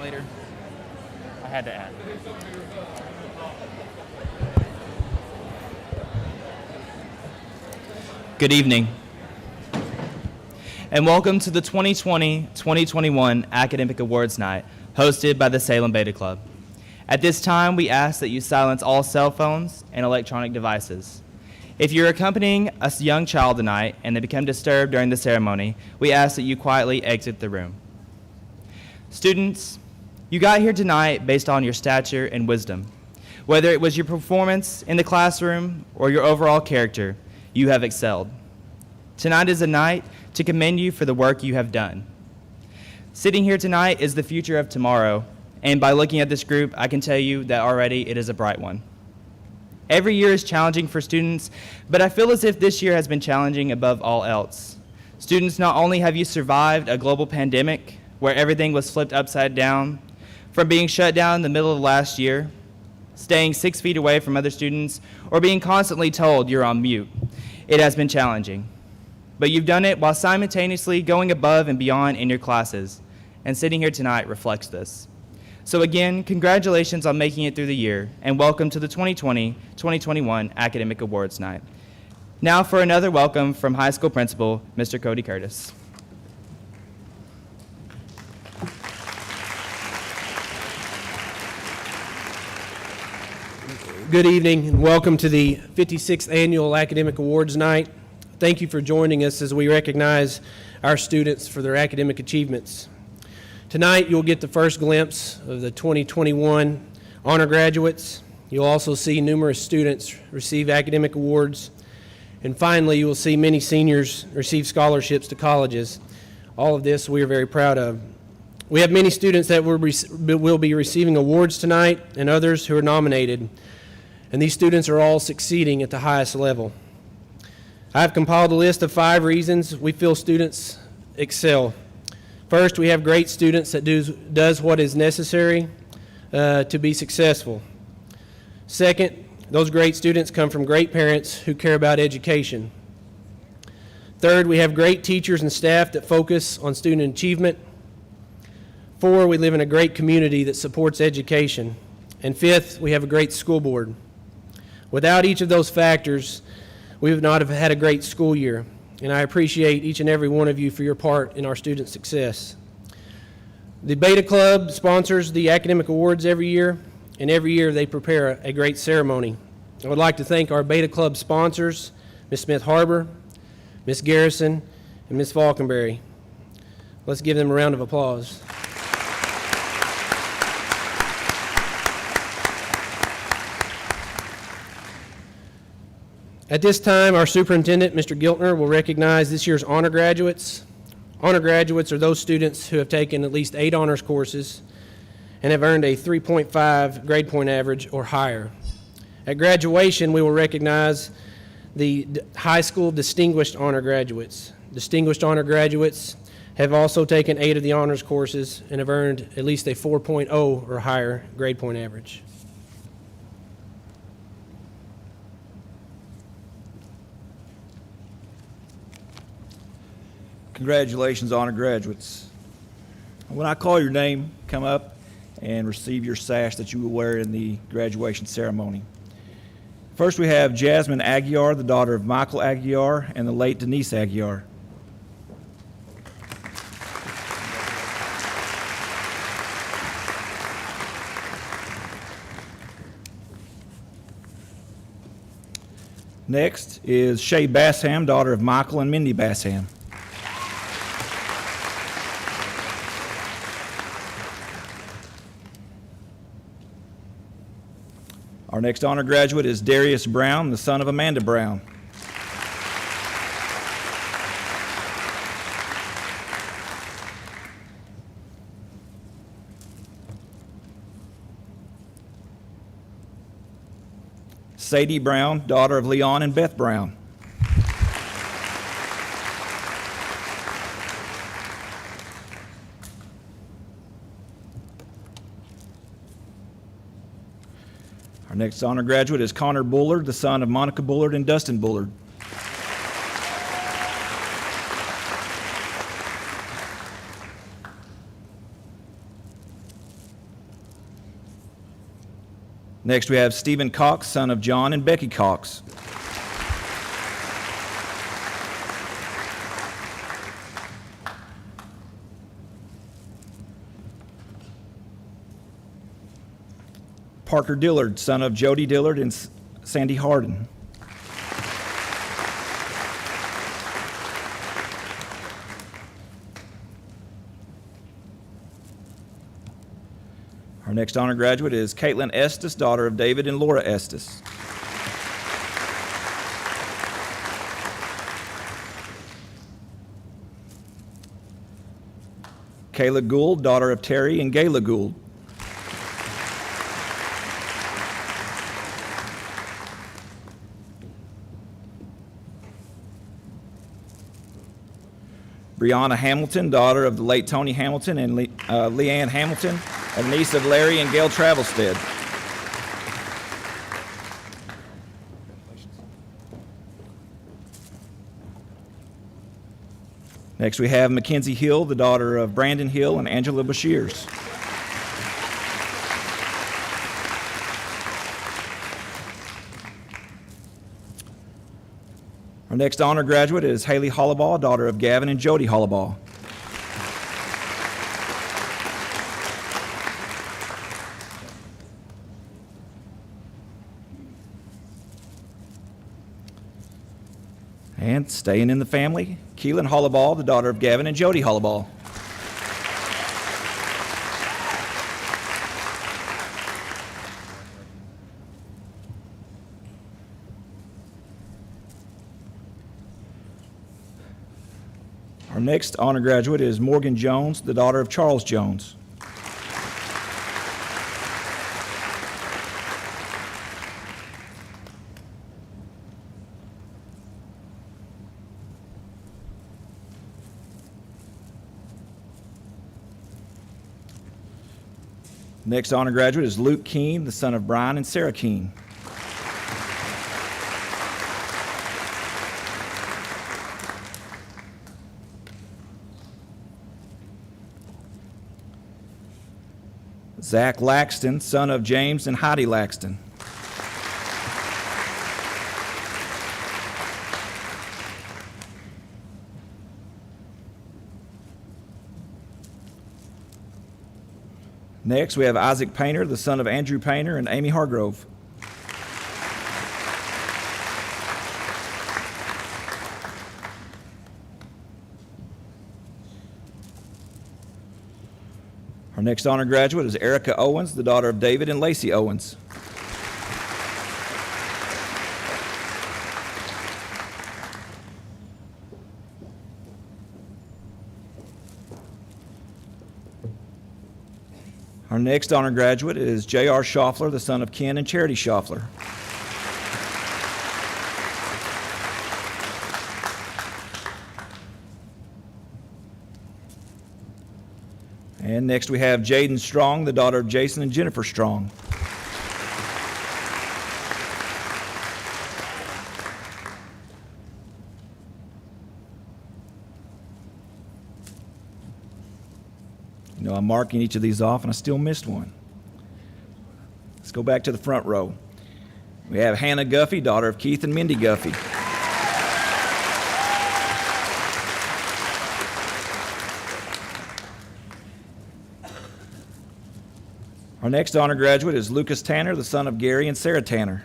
later. I had to add. Good evening, and welcome to the 2020-2021 Academic Awards Night, hosted by the Salem Beta Club. At this time, we ask that you silence all cell phones and electronic devices. If you're accompanying a young child tonight and they become disturbed during the ceremony, we ask that you quietly exit the room. Students, you got here tonight based on your stature and wisdom. Whether it was your performance in the classroom or your overall character, you have excelled. Tonight is a night to commend you for the work you have done. Sitting here tonight is the future of tomorrow, and by looking at this group, I can tell you that already it is a bright one. Every year is challenging for students, but I feel as if this year has been challenging above all else. Students, not only have you survived a global pandemic where everything was flipped upside down, from being shut down in the middle of last year, staying 6 feet away from other students, or being constantly told you're on mute. It has been challenging. But you've done it while simultaneously going above and beyond in your classes, and sitting here tonight reflects this. So again, congratulations on making it through the year, and welcome to the 2020-2021 Academic Awards Night. Now for another welcome from high school principal, Mr. Cody Curtis. Good evening and welcome to the 56th Annual Academic Awards Night. Thank you for joining us as we recognize our students for their academic achievements. Tonight you'll get the first glimpse of the 2021 honor graduates. You'll also see numerous students receive academic awards. And finally, you will see many seniors receive scholarships to colleges. All of this we are very proud of. We have many students that will be receiving awards tonight and others who are nominated. And these students are all succeeding at the highest level. I have compiled a list of 5 reasons we feel students excel. First, we have great students that does what is necessary to be successful. Second, those great students come from great parents who care about education. Third, we have great teachers and staff that focus on student achievement. 4, we live in a great community that supports education. And 5th, we have a great school board. Without each of those factors, we would not have had a great school year, and I appreciate each and every one of you for your part in our student success. The Beta Club sponsors the academic awards every year, and every year they prepare a great ceremony. I would like to thank our Beta Club sponsors, Ms. Smith-Harbor, Ms. Garrison, and Ms. Falconberry. Let's give them a round of applause. At this time, our superintendent, Mr. Giltner, will recognize this year's honor graduates. Honor graduates are those students who have taken at least 8 honors courses and have earned a 3.5 grade point average or higher. At graduation, we will recognize the high school distinguished honor graduates. Distinguished honor graduates have also taken 8 of the honors courses and have earned at least a 4.0 or higher grade point average. Congratulations, honor graduates. When I call your name, come up and receive your sash that you will wear in the graduation ceremony. First, we have Jasmine Aguiar, the daughter of Michael Aguiar and the late Denise Aguiar. Next is Shay Bassham, daughter of Michael and Mindy Bassham. Our next honor graduate is Darius Brown, the son of Amanda Brown. Sadie Brown, daughter of Leon and Beth Brown. Our next honor graduate is Connor Bullard, the son of Monica Bullard and Dustin Bullard. Next, we have Stephen Cox, son of John and Becky Cox. Parker Dillard, son of Jody Dillard and Sandy Harden. Our next honor graduate is Caitlin Estes, daughter of David and Laura Estes. Kayla Gould, daughter of Terry and Gayla Gould. Brianna Hamilton, daughter of the late Tony Hamilton and Leanne Hamilton, and niece of Larry and Gail Travelstead. Next, we have Mackenzie Hill, the daughter of Brandon Hill and Angela Bashirs. Our next honor graduate is Haley Hollabaugh, daughter of Gavin and Jody Hollabaugh. And staying in the family, Keelan Hollabaugh, the daughter of Gavin and Jody Hollabaugh. Our next honor graduate is Morgan Jones, the daughter of Charles Jones. Next honor graduate is Luke Keene, the son of Brian and Sarah Keene. Zach Laxton, son of James and Heidi Laxton. Next, we have Isaac Painter, the son of Andrew Painter and Amy Hargrove. Our next honor graduate is Erica Owens, the daughter of David and Lacey Owens. Our next honor graduate is J.R. Schaffler, the son of Ken and Charity Schaffler. And next we have Jaden Strong, the daughter of Jason and Jennifer Strong. You know, I'm marking each of these off and I still missed one. Let's go back to the front row. We have Hannah Guffey, daughter of Keith and Mindy Guffey. Our next honor graduate is Lucas Tanner, the son of Gary and Sarah Tanner.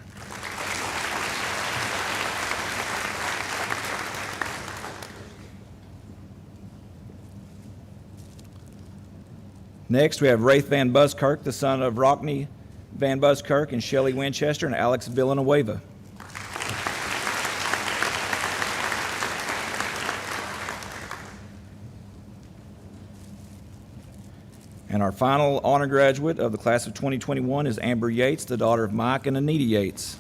Next, we have Rafe Van Buskirk, the son of Rockney Van Buskirk and Shelley Winchester and Alex Villanueva. And our final honor graduate of the class of 2021 is Amber Yates, the daughter of Mike and Anita Yates.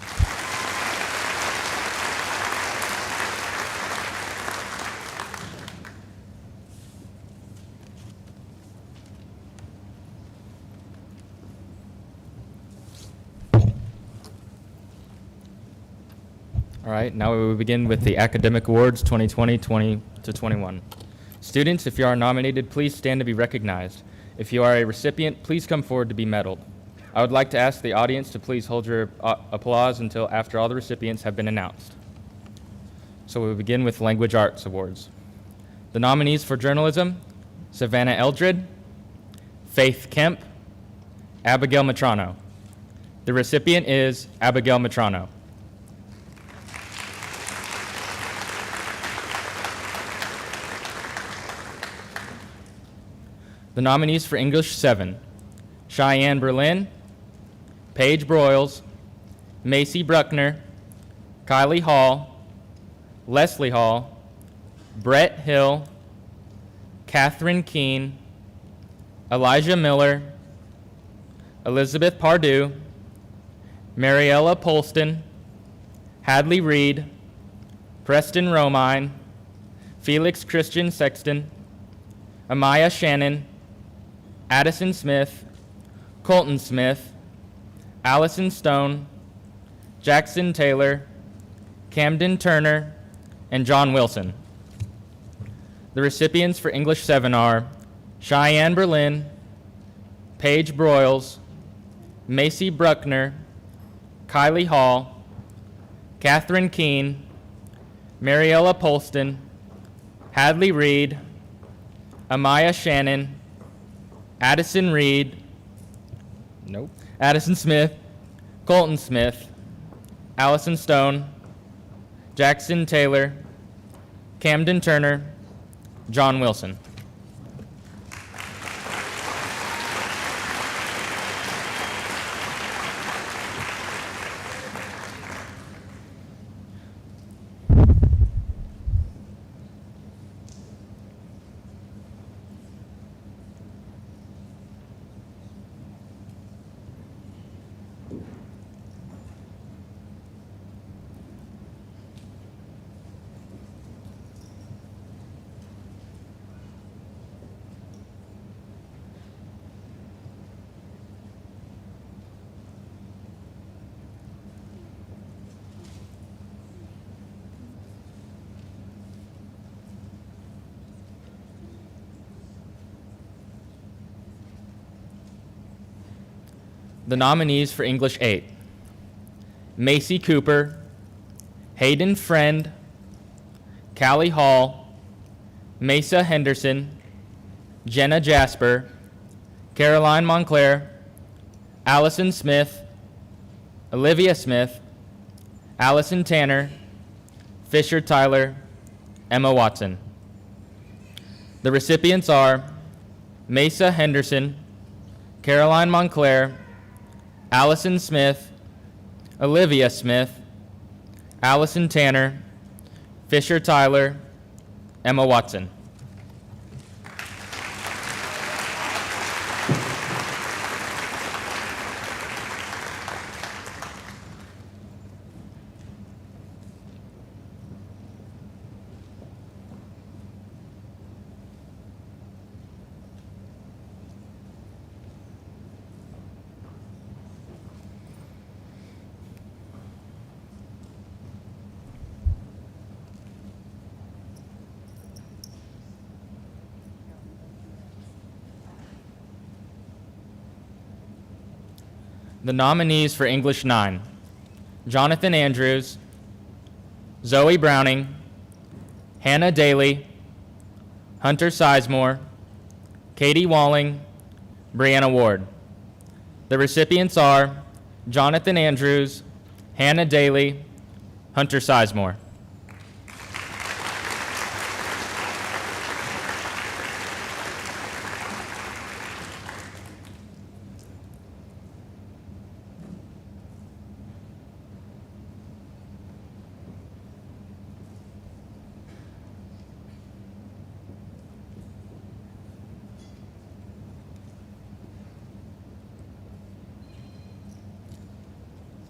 All right, now we will begin with the Academic Awards 2020-20 to 21. Students, if you are nominated, please stand to be recognized. If you are a recipient, please come forward to be medaled. I would like to ask the audience to please hold your applause until after all the recipients have been announced. So we will begin with Language Arts Awards. The nominees for journalism: Savannah Eldred, Faith Kemp, Abigail Matrano. The recipient is Abigail Matrano. The nominees for English 7: Cheyenne Berlin, Paige Broyles, Macy Bruckner, Kylie Hall, Leslie Hall, Brett Hill, Catherine Keene, Elijah Miller, Elizabeth Pardue, Mariella Polston, Hadley Reed, Preston Romine, Felix Christian Sexton, Amaya Shannon, Addison Smith, Colton Smith, Allison Stone, Jackson Taylor, Camden Turner, and John Wilson. The recipients for English 7 are Cheyenne Berlin, Paige Broyles, Macy Bruckner, Kylie Hall, Catherine Keene, Mariella Polston, Hadley Reed, Amaya Shannon, Addison Smith, Colton Smith, Allison Stone, Jackson Taylor, Camden Turner, John Wilson. The nominees for English 8: Macy Cooper, Hayden Friend, Callie Hall, Mesa Henderson, Jenna Jasper, Caroline Montclair, Allison Smith, Olivia Smith, Allison Tanner, Fisher Tyler, Emma Watson. The recipients are Mesa Henderson, Caroline Montclair, Allison Smith, Olivia Smith, Allison Tanner, Fisher Tyler, Emma Watson. The nominees for English 9: Jonathan Andrews, Zoe Browning, Hannah Daly, Hunter Sizemore, Katie Walling, Brianna Ward. The recipients are Jonathan Andrews, Hannah Daly, Hunter Sizemore.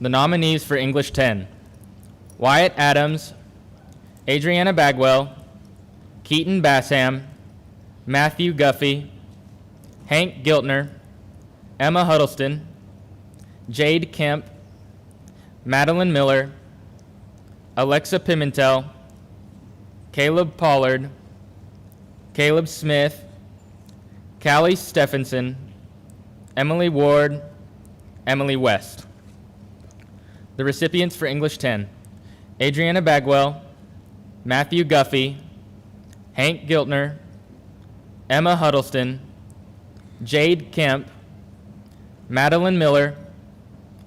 The nominees for English 10: Wyatt Adams, Adriana Bagwell, Keaton Bassam, Matthew Guffey, Hank Giltner, Emma Huddleston, Jade Kemp, Madeline Miller, Alexa Pimentel, Caleb Pollard, Caleb Smith, Callie Stephenson, Emily Ward, Emily West. The recipients for English 10, Adriana Bagwell, Matthew Guffey, Hank Giltner, Emma Huddleston, Jade Kemp, Madeline Miller,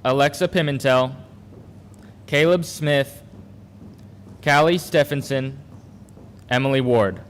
Alexa Pimentel, Caleb Smith, Callie Stephenson, Emily Ward.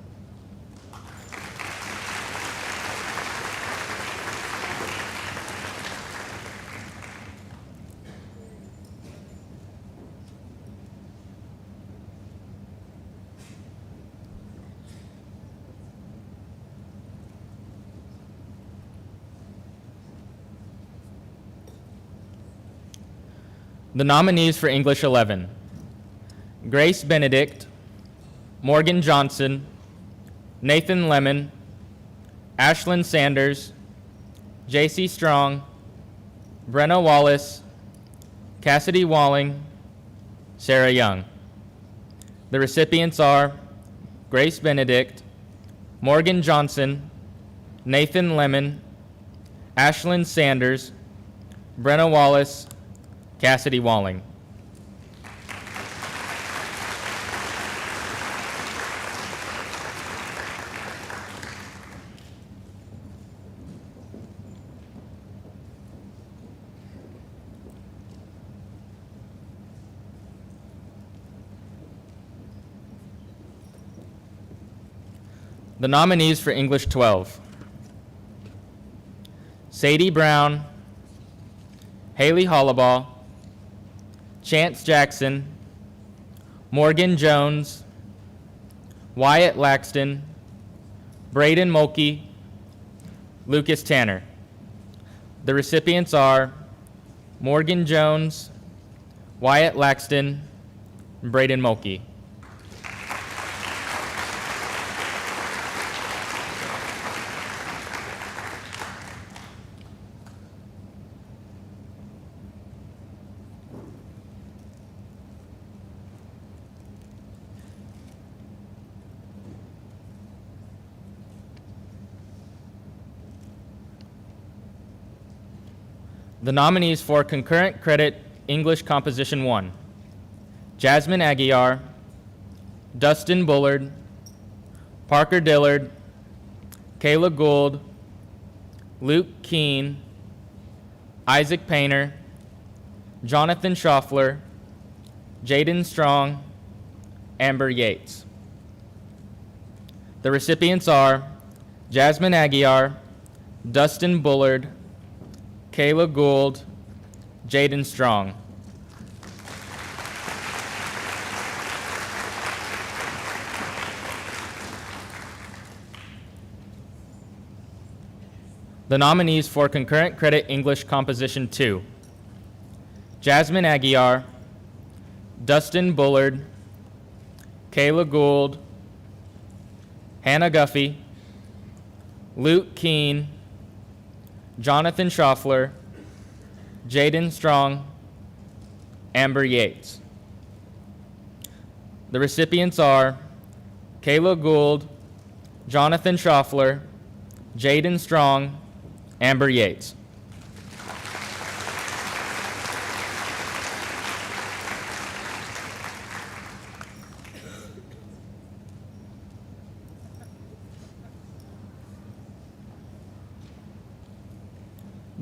The nominees for English 11, Grace Benedict, Morgan Johnson, Nathan Lemon, Ashlyn Sanders, J.C. Strong, Brenna Wallace, Cassidy Walling, Sarah Young. The recipients are Grace Benedict, Morgan Johnson, Nathan Lemon, Ashlyn Sanders, Brenna Wallace, Cassidy Walling. The nominees for English 12, Sadie Brown, Haley Hollabaugh, Chance Jackson, Morgan Jones, Wyatt Laxton, Braden Mulkey, Lucas Tanner. The recipients are Morgan Jones, Wyatt Laxton, and Braden Mulkey. The nominees for Concurrent Credit English Composition 1, Jasmine Aguiar, Dustin Bullard, Parker Dillard, Kayla Gould, Luke Keene, Isaac Painter, Jonathan Schaffler, Jaden Strong, Amber Yates. The recipients are Jasmine Aguiar, Dustin Bullard, Kayla Gould, Jaden Strong. The nominees for Concurrent Credit English Composition 2, Jasmine Aguiar, Dustin Bullard, Kayla Gould, Hannah Guffey, Luke Keene, Jonathan Schaffler, Jaden Strong, Amber Yates. The recipients are Kayla Gould, Jonathan Schaffler, Jaden Strong, Amber Yates.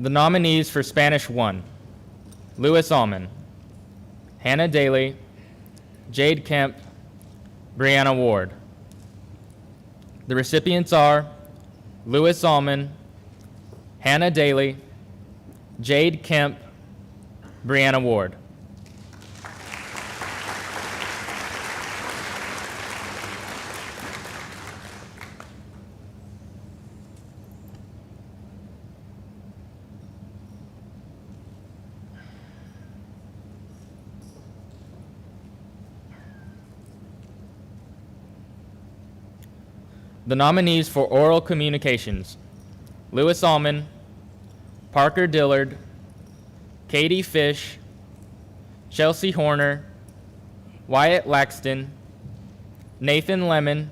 The nominees for Spanish 1, Louis Allman, Hannah Daly, Jade Kemp, Brianna Ward. The recipients are Louis Allman, Hannah Daly, Jade Kemp, Brianna Ward. The nominees for Oral Communications, Louis Allman, Parker Dillard, Katie Fish, Chelsea Horner, Wyatt Laxton, Nathan Lemon,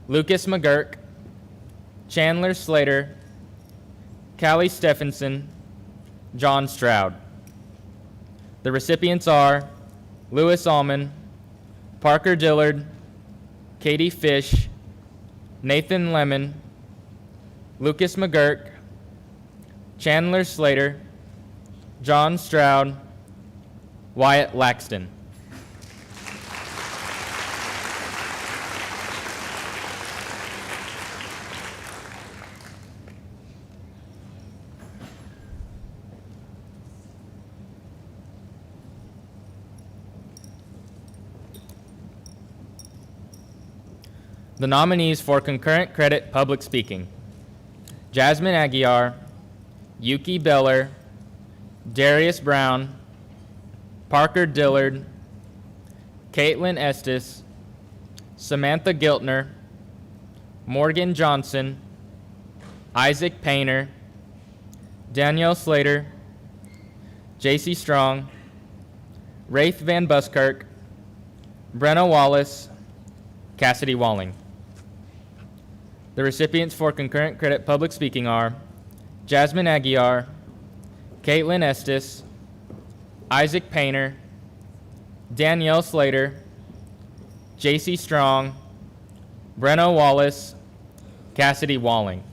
Lucas McGurk, Chandler Slater, Callie Stephenson, John Stroud. The recipients are Lewis Allman, Parker Dillard, Katie Fish, Nathan Lemon, Lucas McGurk, Chandler Slater, John Stroud, Wyatt Laxton. The nominees for concurrent credit public speaking: Jasmine Aguiar, Yuki Beller, Darius Brown, Parker Dillard, Caitlin Estes, Samantha Giltner, Morgan Johnson, Isaac Painter, Danielle Slater, J.C. Strong, Rafe Van Buskirk, Brenna Wallace, Cassidy Walling. The recipients for concurrent credit public speaking are Jasmine Aguiar, Caitlin Estes, Isaac Painter, Danielle Slater, J.C. Strong, Brenna Wallace, Cassidy Walling.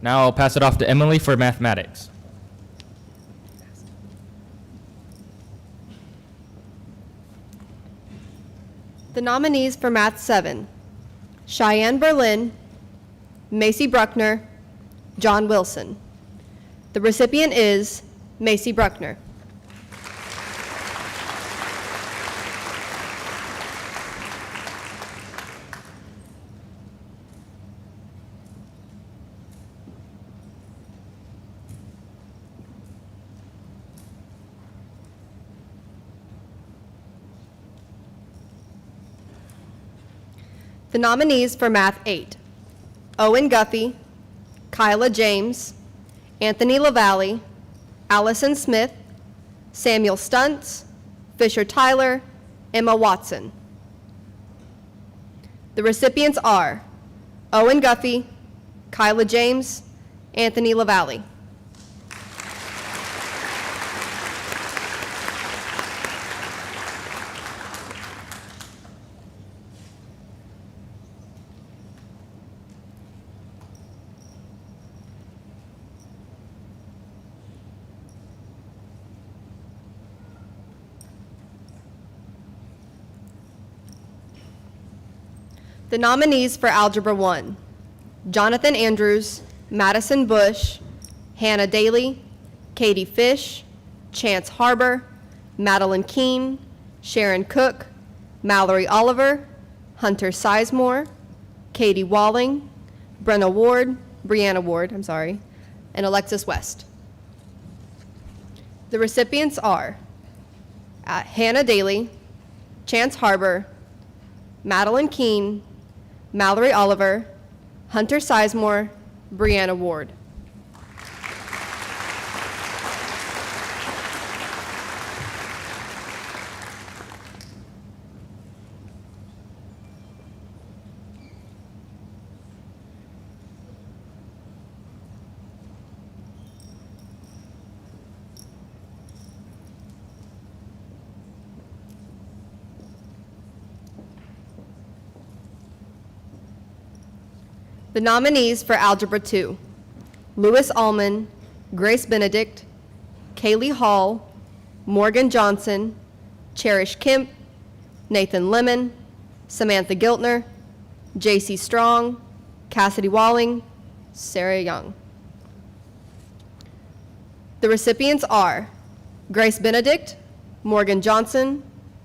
Now I'll pass it off to Emily for mathematics. The nominees for Math 7: Cheyenne Berlin, Macy Bruckner, John Wilson. The recipient is Macy Bruckner. The nominees for Math 8: Owen Guffey, Kyla James, Anthony LaValle, Allison Smith, Samuel Stuntz, Fisher Tyler, Emma Watson. The recipients are Owen Guffey, Kyla James, Anthony LaValle. The nominees for Algebra 1: Jonathan Andrews, Madison Bush, Hannah Daly, Katie Fish, Chance Harbor, Madeline Keene, Sharon Cook, Mallory Oliver, Hunter Sizemore, Katie Walling, Brianna Ward, and Alexis West. The recipients are Hannah Daly, Chance Harbor, Madeline Keene, Mallory Oliver, Hunter Sizemore, Brianna Ward. The nominees for Algebra 2: Lewis Allman, Grace Benedict, Kaylee Hall, Morgan Johnson, Cherish Kemp, Nathan Lemon, Samantha Giltner, J.C. Strong, Cassidy Walling, Sarah Young. The recipients are Grace Benedict, Morgan Johnson,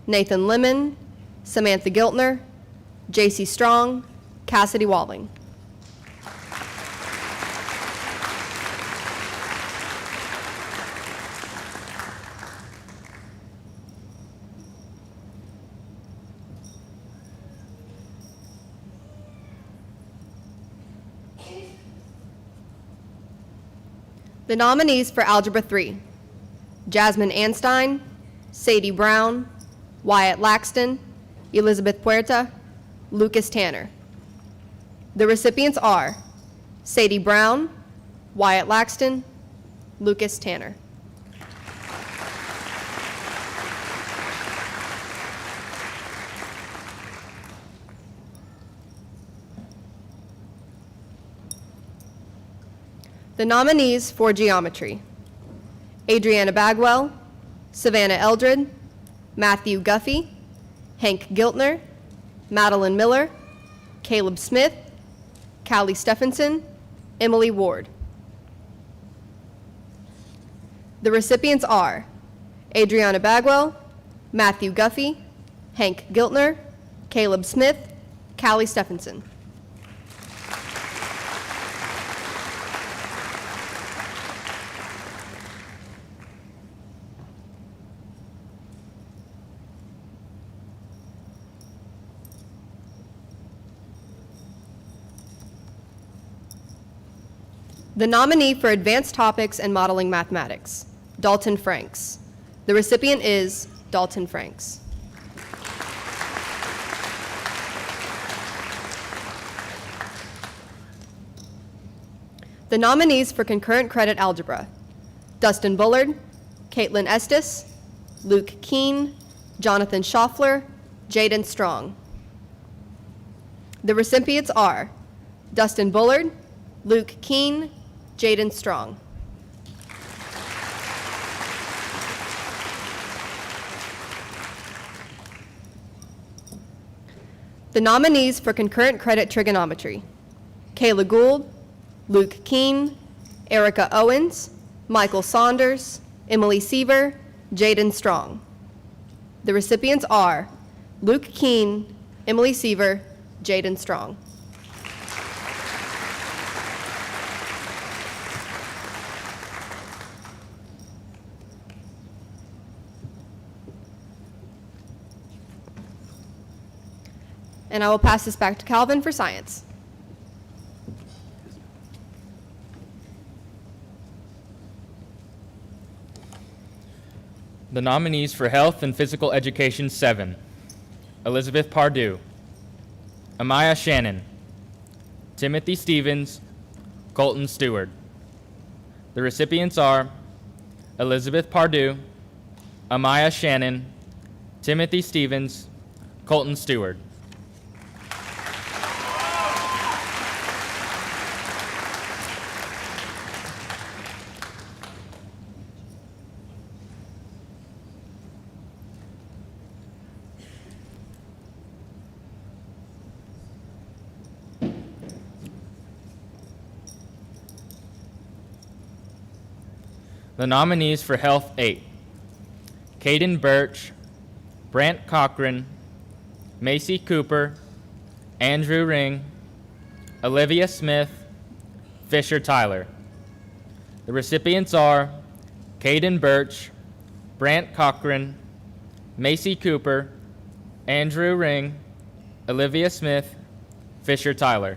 Nathan Lemon, Samantha Giltner, J.C. Strong, Cassidy Walling. The nominees for Algebra 3: Jasmine Anstein, Sadie Brown, Wyatt Laxton, Elizabeth Puerta, Lucas Tanner. The recipients are Sadie Brown, Wyatt Laxton, Lucas Tanner. The nominees for geometry: Adriana Bagwell, Savannah Eldred, Matthew Guffey, Hank Giltner, Madeline Miller, Caleb Smith, Callie Stephenson, Emily Ward. The recipients are Adriana Bagwell, Matthew Guffey, Hank Giltner, Caleb Smith, Callie Stephenson. The nominee for Advanced Topics and Modeling Mathematics, Dalton Franks. The recipient is Dalton Franks. The nominees for Concurrent Credit Algebra, Dustin Bullard, Caitlin Estes, Luke Keene, Jonathan Schaffler, Jaden Strong. The recipients are Dustin Bullard, Luke Keene, Jaden Strong. The nominees for Concurrent Credit Trigonometry, Kayla Gould, Luke Keene, Erica Owens, Michael Saunders, Emily Seaver, Jaden Strong. The recipients are Luke Keene, Emily Seaver, Jaden Strong. And I will pass this back to Calvin for science. The nominees for Health and Physical Education 7, Elizabeth Pardue, Amaya Shannon, Timothy Stevens, Colton Stewart. The recipients are Elizabeth Pardue, Amaya Shannon, Timothy Stevens, Colton Stewart. The nominees for Health 8, Caden Birch, Brant Cochran, Macy Cooper, Andrew Ring, Olivia Smith, Fisher Tyler. The recipients are Caden Birch, Brant Cochran, Macy Cooper, Andrew Ring, Olivia Smith, Fisher Tyler.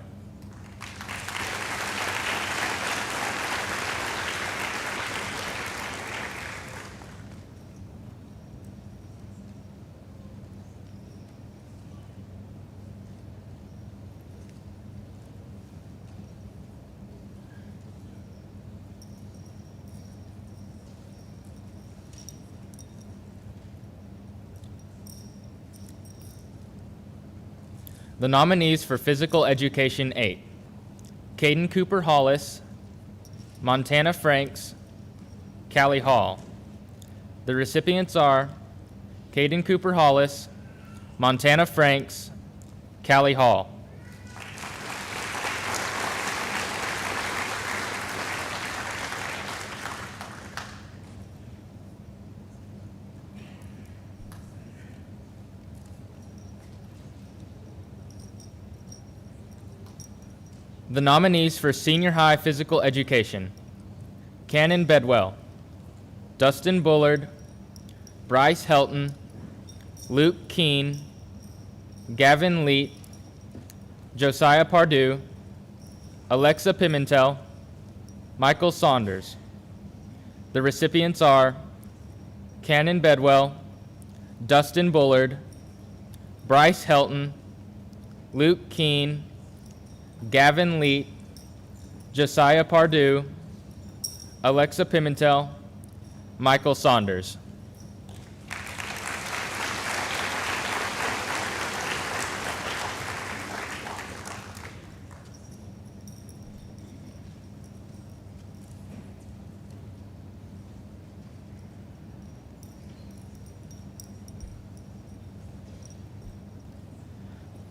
The nominees for Physical Education 8, Caden Cooper Hollis, Montana Franks, Callie Hall. The recipients are Caden Cooper Hollis, Montana Franks, Callie Hall. The nominees for Senior High Physical Education, Cannon Bedwell, Dustin Bullard, Bryce Helton, Luke Keene, Gavin Leet, Josiah Pardue, Alexa Pimentel, Michael Saunders. The recipients are Cannon Bedwell, Dustin Bullard, Bryce Helton, Luke Keene, Gavin Leet, Josiah Pardue, Alexa Pimentel, Michael Saunders.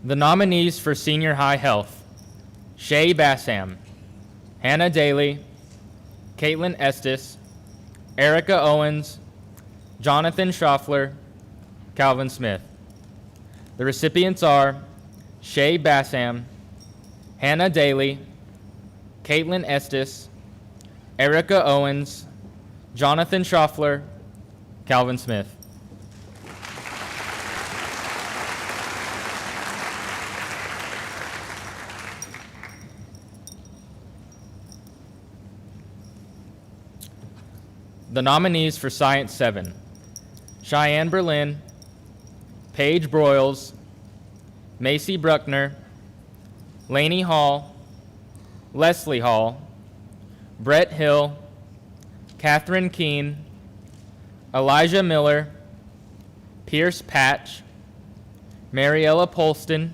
The nominees for Senior High Health: Shay Bassam, Hannah Daly, Caitlin Estes, Erica Owens, Jonathan Schaffler, Calvin Smith. The recipients are Shay Bassam, Hannah Daly, Caitlin Estes, Erica Owens, Jonathan Schaffler, Calvin Smith. The nominees for Science 7: Cheyenne Berlin, Paige Broyles, Macy Bruckner, Lainey Hall, Leslie Hall, Brett Hill, Catherine Keene, Elijah Miller, Pierce Patch, Mariella Polston,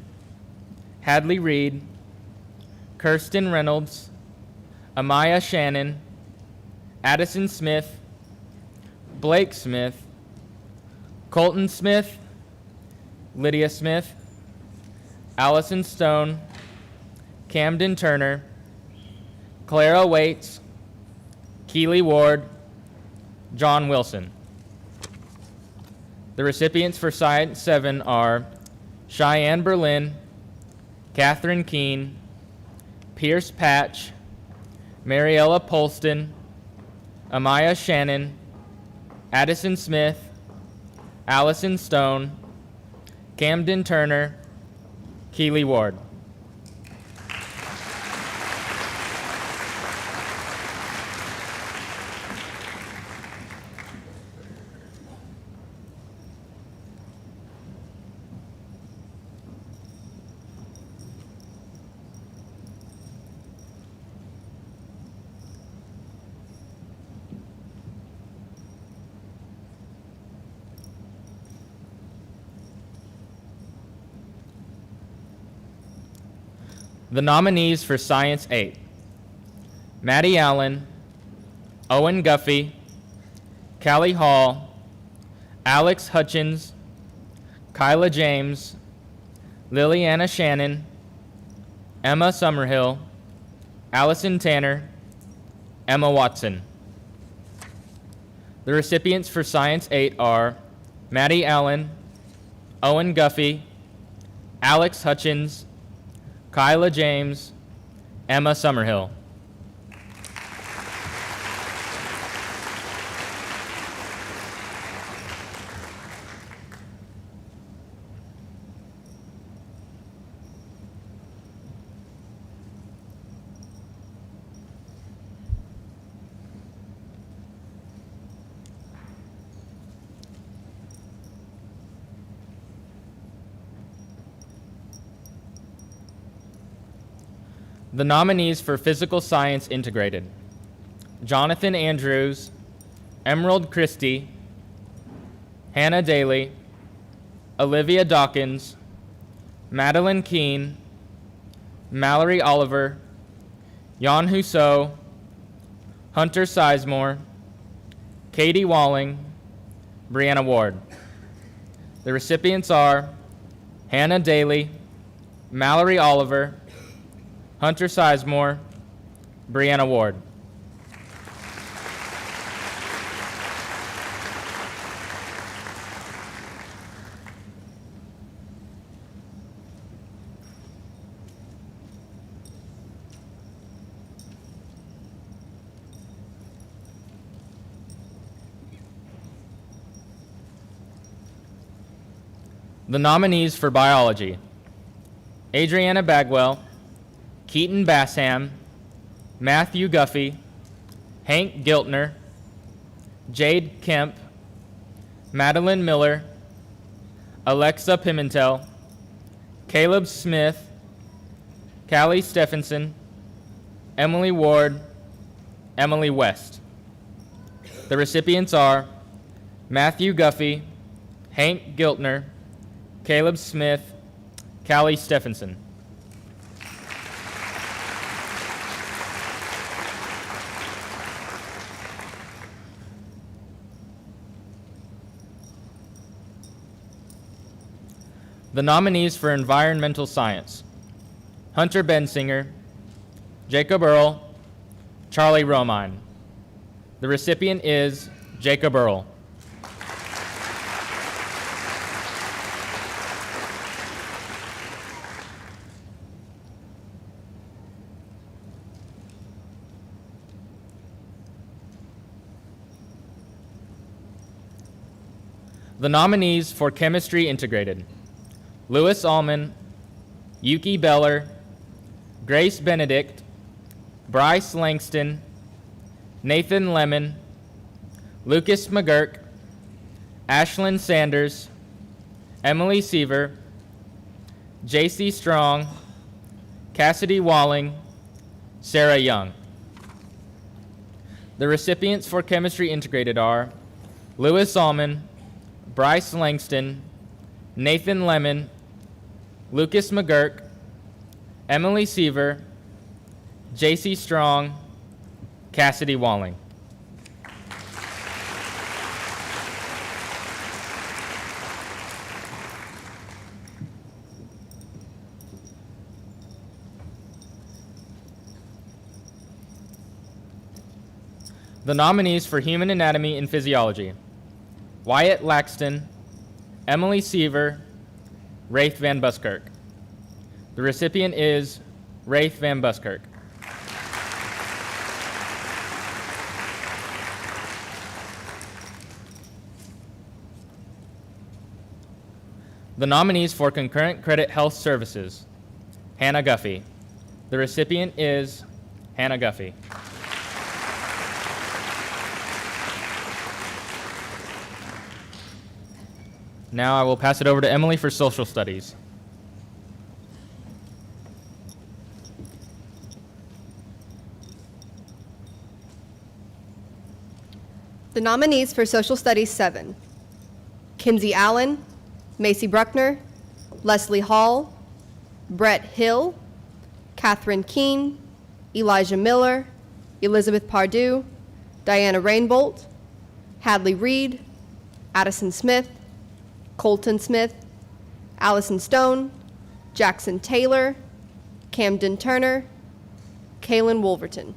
Hadley Reed, Kirsten Reynolds, Amaya Shannon, Addison Smith, Blake Smith, Colton Smith, Lydia Smith, Allison Stone, Camden Turner, Clara Waits, Keely Ward, John Wilson. The recipients for Science 7 are Cheyenne Berlin, Catherine Keene, Pierce Patch, Mariella Polston, Amaya Shannon, Addison Smith, Allison Stone, Camden Turner, Keely Ward. The nominees for Science 8: Maddie Allen, Owen Guffey, Callie Hall, Alex Hutchins, Kyla James, Liliana Shannon, Emma Summerhill, Allison Tanner, Emma Watson. The recipients for Science 8 are Maddie Allen, Owen Guffey, Alex Hutchins, Kyla James, Emma Summerhill. The nominees for Physical Science Integrated: Jonathan Andrews, Emerald Christie, Hannah Daly, Olivia Dawkins, Madeline Keene, Mallory Oliver, Jan Husseau, Hunter Sizemore, Katie Walling, Brianna Ward. The recipients are Hannah Daly, Mallory Oliver, Hunter Sizemore, Brianna Ward. The nominees for Biology: Adriana Bagwell, Keaton Bassam, Matthew Guffey, Hank Giltner, Jade Kemp, Madeline Miller, Alexa Pimentel, Caleb Smith, Callie Stephenson, Emily Ward, Emily West. The recipients are Matthew Guffey, Hank Giltner, Caleb Smith, Callie Stephenson. The nominees for environmental science: Hunter Bensinger, Jacob Earl, Charlie Romine. The recipient is Jacob Earl. The nominees for chemistry integrated: Louis Allman, Yuki Beller, Grace Benedict, Bryce Langston, Nathan Lemon, Lucas McGurk, Ashlyn Sanders, Emily Seaver, J.C. Strong, Cassidy Walling, Sarah Young. The recipients for chemistry integrated are Louis Allman, Bryce Langston, Nathan Lemon, Lucas McGurk, Emily Seaver, J.C. Strong, Cassidy Walling. The nominees for human anatomy and physiology: Wyatt Laxton, Emily Seaver, Rafe Van Buskirk. The recipient is Rafe Van Buskirk. The nominees for concurrent credit health services: Hannah Guffey. The recipient is Hannah Guffey. Now I will pass it over to Emily for social studies. The nominees for Social Studies 7: Kinsey Allen, Macy Bruckner, Leslie Hall, Brett Hill, Catherine Keene, Elijah Miller, Elizabeth Pardue, Diana Rainbolt, Hadley Reed, Addison Smith, Colton Smith, Allison Stone, Jackson Taylor, Camden Turner, Kaylin Wolverton.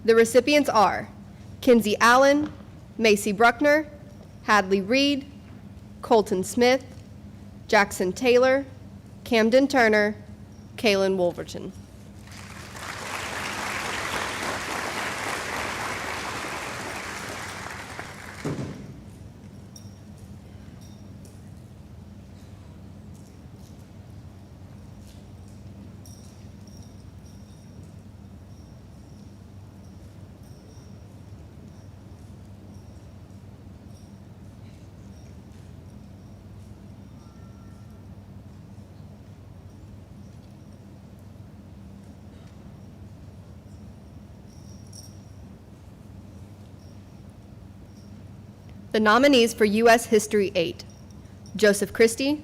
The recipients are Kinsey Allen, Macy Bruckner, Hadley Reed, Colton Smith, Jackson Taylor, Camden Turner, Kaylin Wolverton. The nominees for U.S. History 8: Joseph Christie,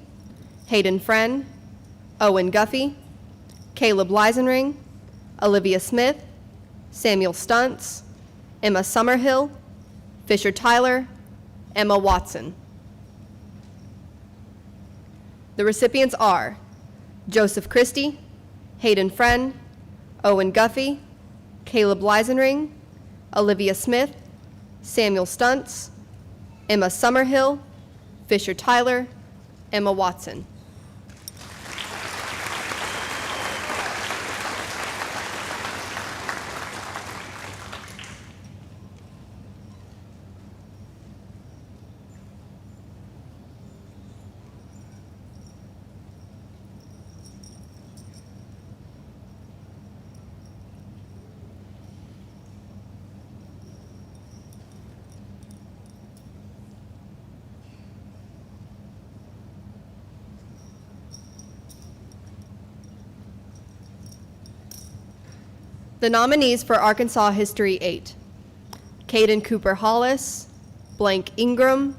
Hayden Friend, Owen Guffey, Caleb Leisenring, Olivia Smith, Samuel Stuntz, Emma Summerhill, Fisher Tyler, Emma Watson. The recipients are Joseph Christie, Hayden Friend, Owen Guffey, Caleb Leisenring, Olivia Smith, Samuel Stuntz, Emma Summerhill, Fisher Tyler, Emma Watson. The nominees for Arkansas History 8: Caden Cooper Hollis, Blank Ingram,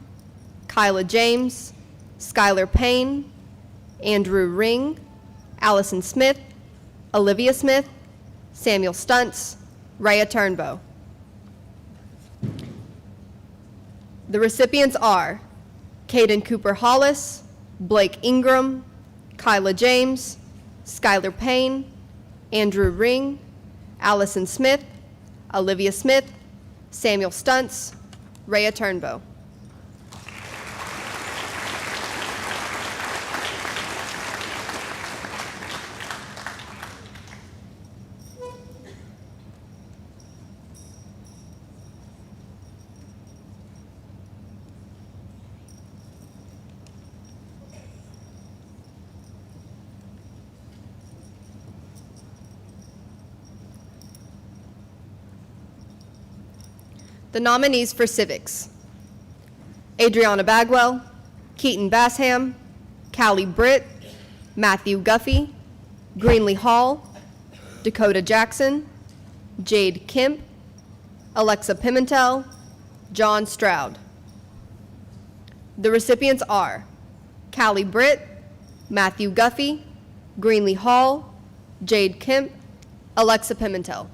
Kyla James, Skylar Payne, Andrew Ring, Allison Smith, Olivia Smith, Samuel Stuntz, Rhea Turnbow. The recipients are Caden Cooper Hollis, Blake Ingram, Kyla James, Skylar Payne, Andrew Ring, Allison Smith, Olivia Smith, Samuel Stuntz, Rhea Turnbow. The nominees for Civics: Adriana Bagwell, Keaton Bassham, Callie Britt, Matthew Guffey, Greenlee Hall, Dakota Jackson, Jade Kemp, Alexa Pimentel, John Stroud. The recipients are Callie Britt, Matthew Guffey, Greenlee Hall, Jade Kemp, Alexa Pimentel.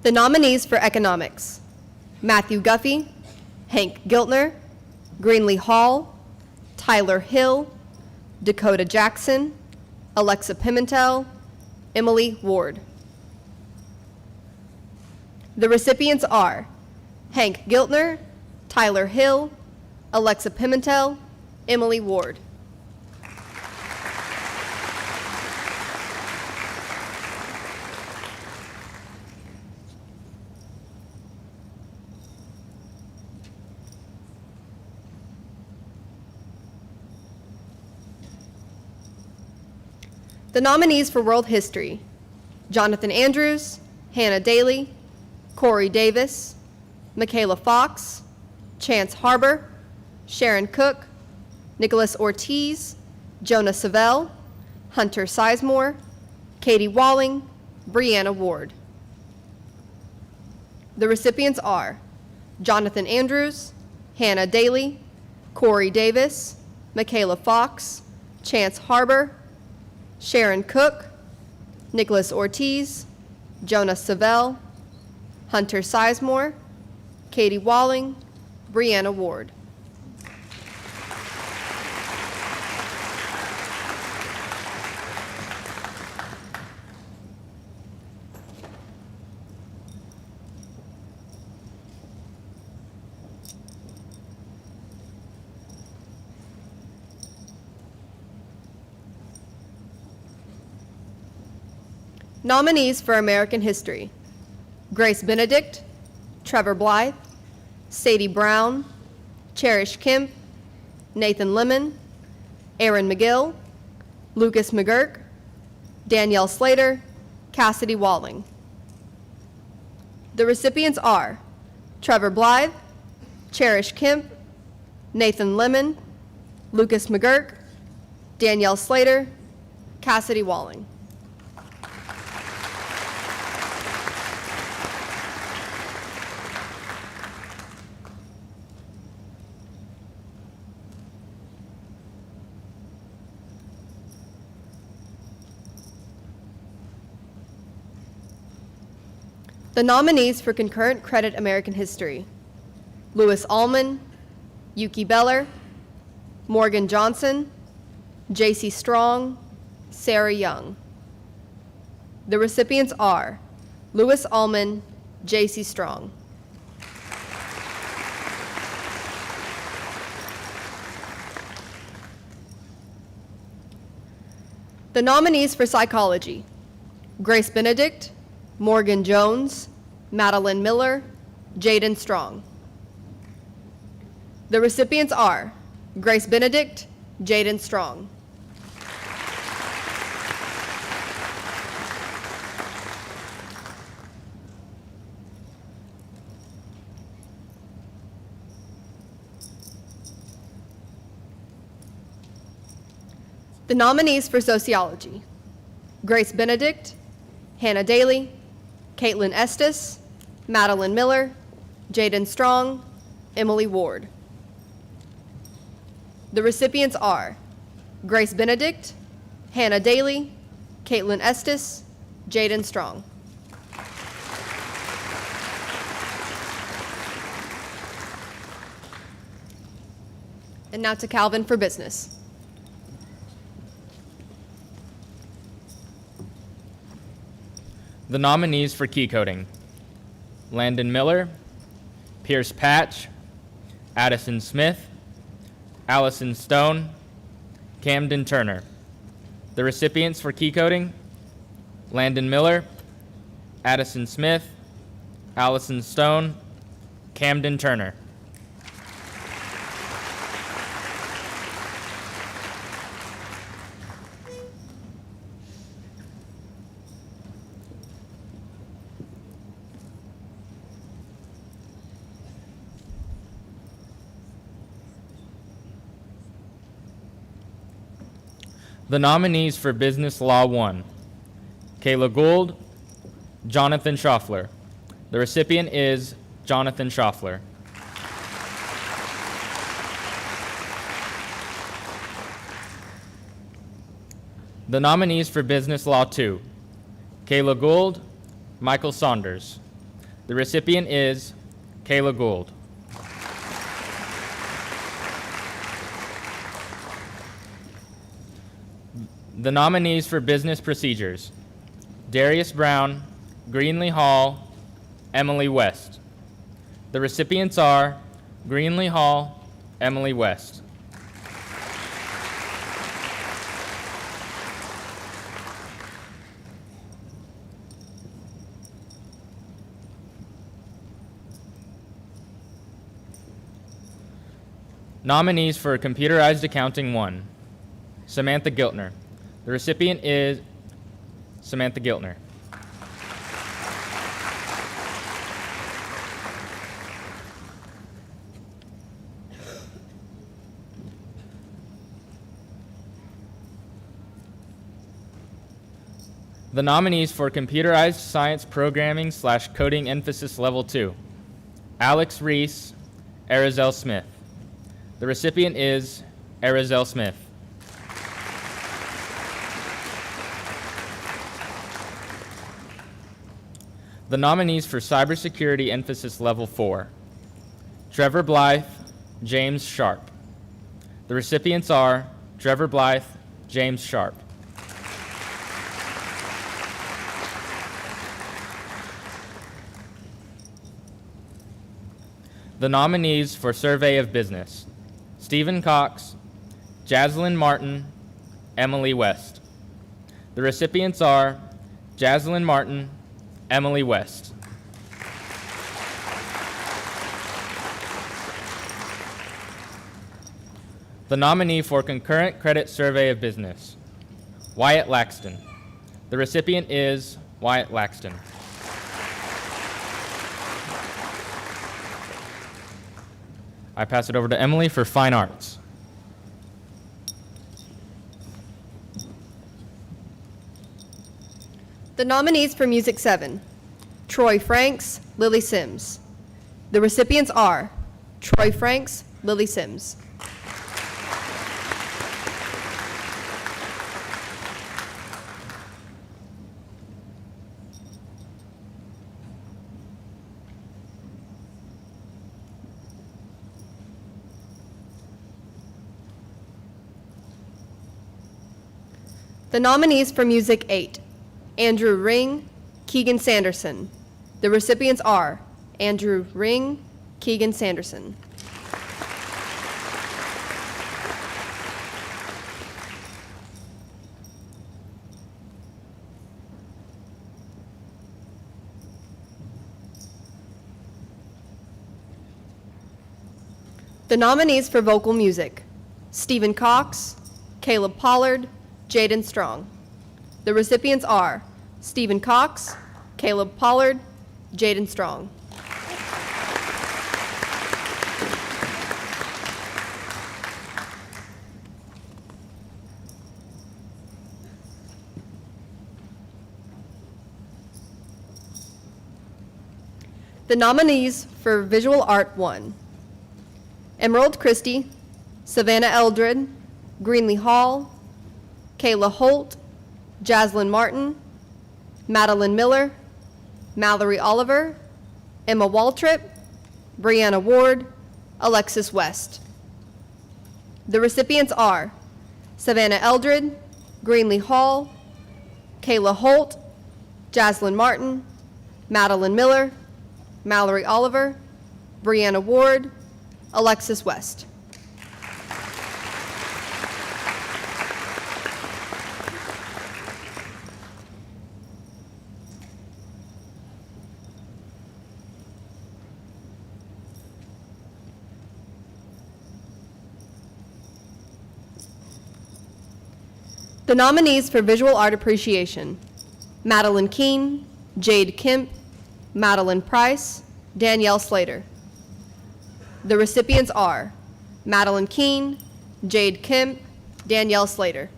The nominees for Economics: Matthew Guffey, Hank Giltner, Greenlee Hall, Tyler Hill, Dakota Jackson, Alexa Pimentel, Emily Ward. The recipients are Hank Giltner, Tyler Hill, Alexa Pimentel, Emily Ward. The nominees for World History: Jonathan Andrews, Hannah Daly, Corey Davis, Michaela Fox, Chance Harbor, Sharon Cook, Nicholas Ortiz, Jonah Savell, Hunter Sizemore, Katie Walling, Brianna Ward. The recipients are Jonathan Andrews, Hannah Daly, Corey Davis, Michaela Fox, Chance Harbor, Sharon Cook, Nicholas Ortiz, Jonah Savell, Hunter Sizemore, Katie Walling, Brianna Ward. Nominees for American History: Grace Benedict, Trevor Blythe, Sadie Brown, Cherish Kemp, Nathan Lemon, Aaron McGill, Lucas McGurk, Danielle Slater, Cassidy Walling. The recipients are Trevor Blythe, Cherish Kemp, Nathan Lemon, Lucas McGurk, Danielle Slater, Cassidy Walling. The nominees for Concurrent Credit American History: Louis Allman, Yuki Beller, Morgan Johnson, J.C. Strong, Sarah Young. The recipients are Louis Allman, J.C. Strong. The nominees for Psychology: Grace Benedict, Morgan Jones, Madeline Miller, Jaden Strong. The recipients are Grace Benedict, Jaden Strong. The nominees for sociology: Grace Benedict, Hannah Daly, Caitlin Estes, Madeline Miller, Jaden Strong, Emily Ward. The recipients are Grace Benedict, Hannah Daly, Caitlin Estes, Jaden Strong. And now to Calvin for business. The nominees for key coding: Landon Miller, Pierce Patch, Addison Smith, Allison Stone, Camden Turner. The recipients for key coding: Landon Miller, Addison Smith, Allison Stone, Camden Turner. The nominees for Business Law 1: Kayla Gould, Jonathan Schaffler. The recipient is Jonathan Schaffler. The nominees for Business Law 2: Kayla Gould, Michael Saunders. The recipient is Kayla Gould. The nominees for Business Procedures: Darius Brown, Greenlee Hall, Emily West. The recipients are Greenlee Hall, Emily West. Nominees for Computerized Accounting 1: Samantha Giltner. The recipient is Samantha Giltner. The nominees for Computerized Science Programming / Coding Emphasis Level 2: Alex Reese, Arizel Smith. The recipient is Arizel Smith. The nominees for Cybersecurity Emphasis Level 4: Trevor Blythe, James Sharp. The recipients are Trevor Blythe, James Sharp. The nominees for Survey of Business: Stephen Cox, Jaslyn Martin, Emily West. The recipients are Jaslyn Martin, Emily West. The nominee for Concurrent Credit Survey of Business: Wyatt Laxton. The recipient is Wyatt Laxton. I pass it over to Emily for Fine Arts. The nominees for Music 7: Troy Franks, Lily Sims. The recipients are Troy Franks, Lily Sims. The nominees for Music 8: Andrew Ring, Keegan Sanderson. The recipients are Andrew Ring, Keegan Sanderson. The nominees for vocal music: Stephen Cox, Caleb Pollard, Jaden Strong. The recipients are Stephen Cox, Caleb Pollard, Jaden Strong. The nominees for Visual Art 1: Emerald Christie, Savannah Eldred, Greenlee Hall, Kayla Holt, Jaslyn Martin, Madeline Miller, Mallory Oliver, Emma Waltrip, Brianna Ward, Alexis West. The recipients are Savannah Eldred, Greenlee Hall, Kayla Holt, Jaslyn Martin, Madeline Miller, Mallory Oliver, Brianna Ward, Alexis West. The nominees for Visual Art Appreciation: Madeline Keene, Jade Kemp, Madeline Price, Danielle Slater. The recipients are Madeline Keene, Jade Kemp, Danielle Slater.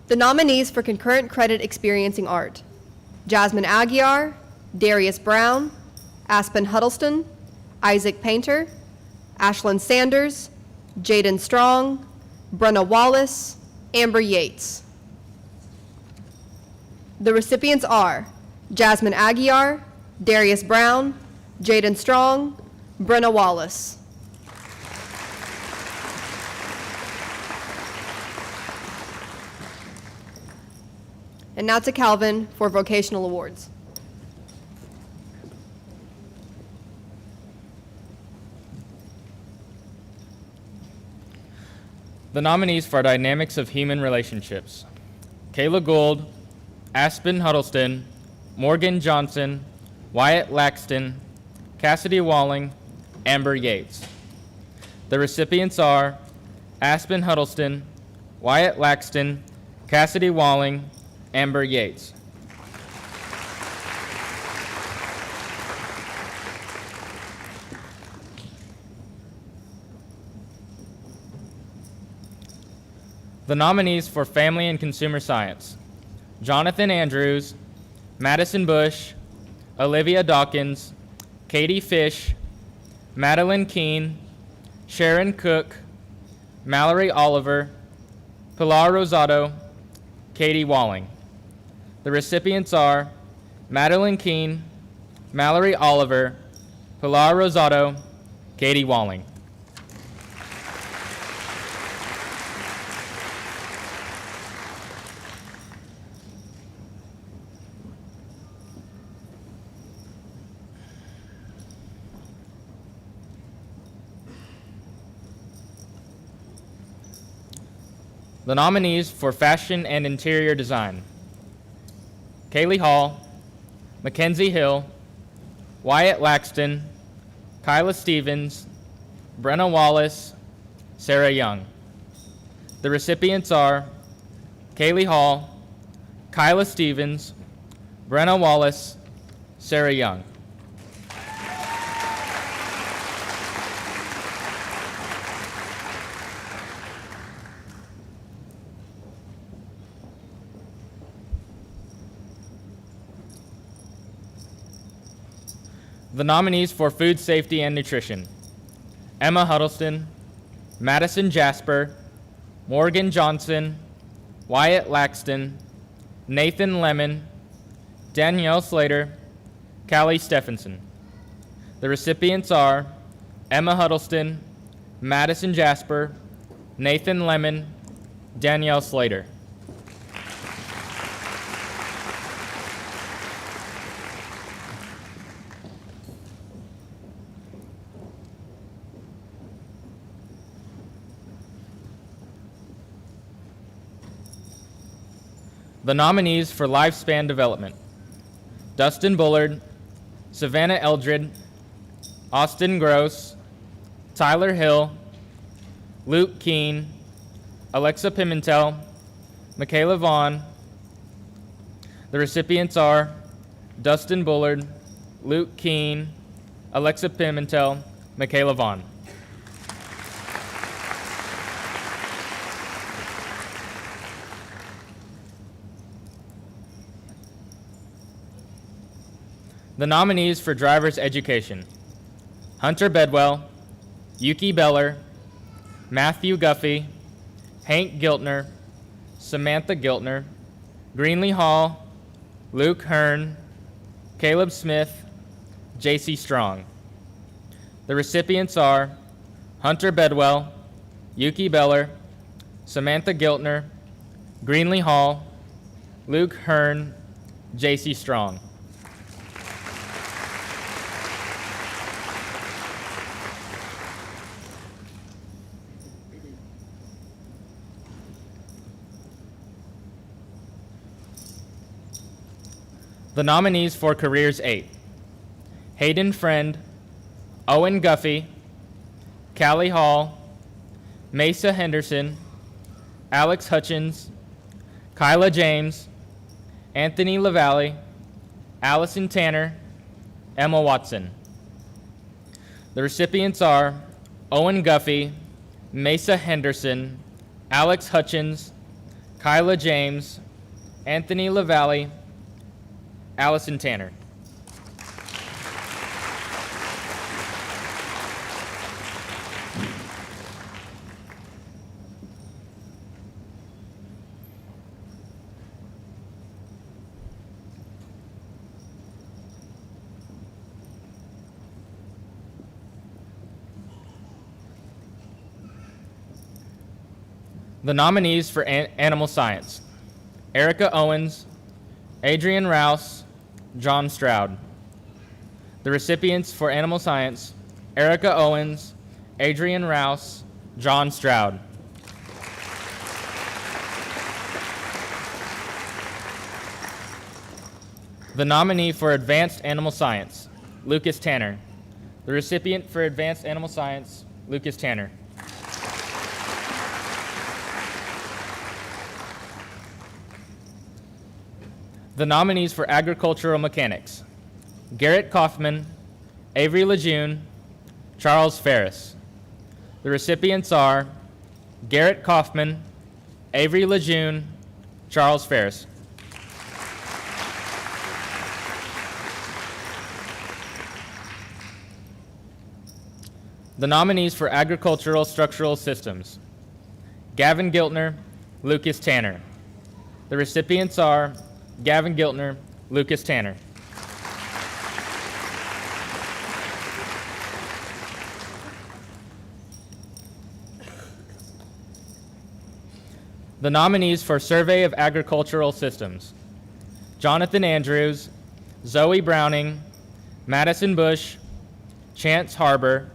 The nominees for Concurrent Credit Experiencing Art: Jasmine Aguiar, Darius Brown, Aspen Huddleston, Isaac Painter, Ashlyn Sanders, Jaden Strong, Brenna Wallace, Amber Yates. The recipients are Jasmine Aguiar, Darius Brown, Jaden Strong, Brenna Wallace. And now to Calvin for vocational awards. The nominees for Dynamics of Human Relationships: Kayla Gould, Aspen Huddleston, Morgan Johnson, Wyatt Laxton, Cassidy Walling, Amber Yates. The recipients are Aspen Huddleston, Wyatt Laxton, Cassidy Walling, Amber Yates. The nominees for Family and Consumer Science: Jonathan Andrews, Madison Bush, Olivia Dawkins, Katie Fish, Madeline Keene, Sharon Cook, Mallory Oliver, Pilar Rosado, Katie Walling. The recipients are Madeline Keene, Mallory Oliver, Pilar Rosado, Katie Walling. The nominees for Fashion and Interior Design: Kaylee Hall, Mackenzie Hill, Wyatt Laxton, Kyla Stevens, Brenna Wallace, Sarah Young. The recipients are Kaylee Hall, Kyla Stevens, Brenna Wallace, Sarah Young. The nominees for Food Safety and Nutrition: Emma Huddleston, Madison Jasper, Morgan Johnson, Wyatt Laxton, Nathan Lemon, Danielle Slater, Callie Stephenson. The recipients are Emma Huddleston, Madison Jasper, Nathan Lemon, Danielle Slater. The nominees for Lifespan Development: Dustin Bullard, Savannah Eldred, Austin Gross, Tyler Hill, Luke Keene, Alexa Pimentel, Michaela Vaughn. The recipients are Dustin Bullard, Luke Keene, Alexa Pimentel, Michaela Vaughn. The nominees for Driver's Education: Hunter Bedwell, Yuki Beller, Matthew Guffey, Hank Giltner, Samantha Giltner, Greenlee Hall, Luke Hearn, Caleb Smith, J.C. Strong. The recipients are Hunter Bedwell, Yuki Beller, Samantha Giltner, Greenlee Hall, Luke Hearn, J.C. Strong. The nominees for Careers 8: Hayden Friend, Owen Guffey, Callie Hall, Mesa Henderson, Alex Hutchins, Kyla James, Anthony LaValle, Allison Tanner, Emma Watson. The recipients are Owen Guffey, Mesa Henderson, Alex Hutchins, Kyla James, Anthony LaValle, Allison Tanner. The nominees for Animal Science: Erica Owens, Adrian Rouse, John Stroud. The recipients for Animal Science: Erica Owens, Adrian Rouse, John Stroud. The nominee for Advanced Animal Science: Lucas Tanner. The recipient for Advanced Animal Science: Lucas Tanner. The nominees for Agricultural Mechanics: Garrett Kaufman, Avery Lejeune, Charles Ferris. The recipients are Garrett Kaufman, Avery Lejeune, Charles Ferris. The nominees for Agricultural Structural Systems: Gavin Giltner, Lucas Tanner. The recipients are Gavin Giltner, Lucas Tanner. The nominees for Survey of Agricultural Systems: Jonathan Andrews, Zoe Browning, Madison Bush, Chance Harbor,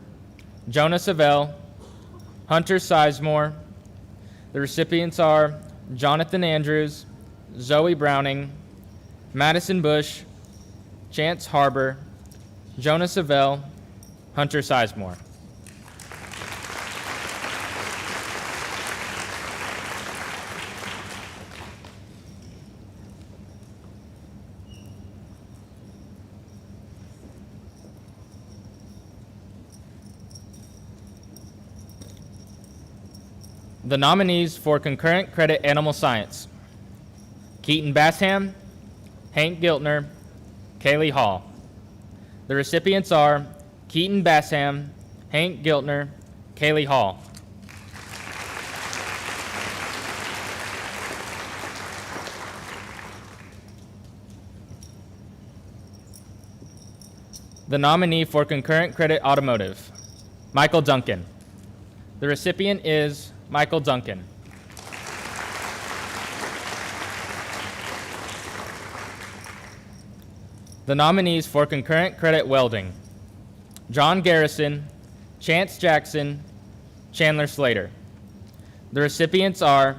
Jonah Savell, Hunter Sizemore. The recipients are Jonathan Andrews, Zoe Browning, Madison Bush, Chance Harbor, Jonah Savell, Hunter Sizemore. The nominees for Concurrent Credit Animal Science: Keaton Bassham, Hank Giltner, Kaylee Hall. The recipients are Keaton Bassham, Hank Giltner, Kaylee Hall. The nominee for Concurrent Credit Automotive: Michael Duncan. The recipient is Michael Duncan. The nominees for Concurrent Credit Welding: John Garrison, Chance Jackson, Chandler Slater. The recipients are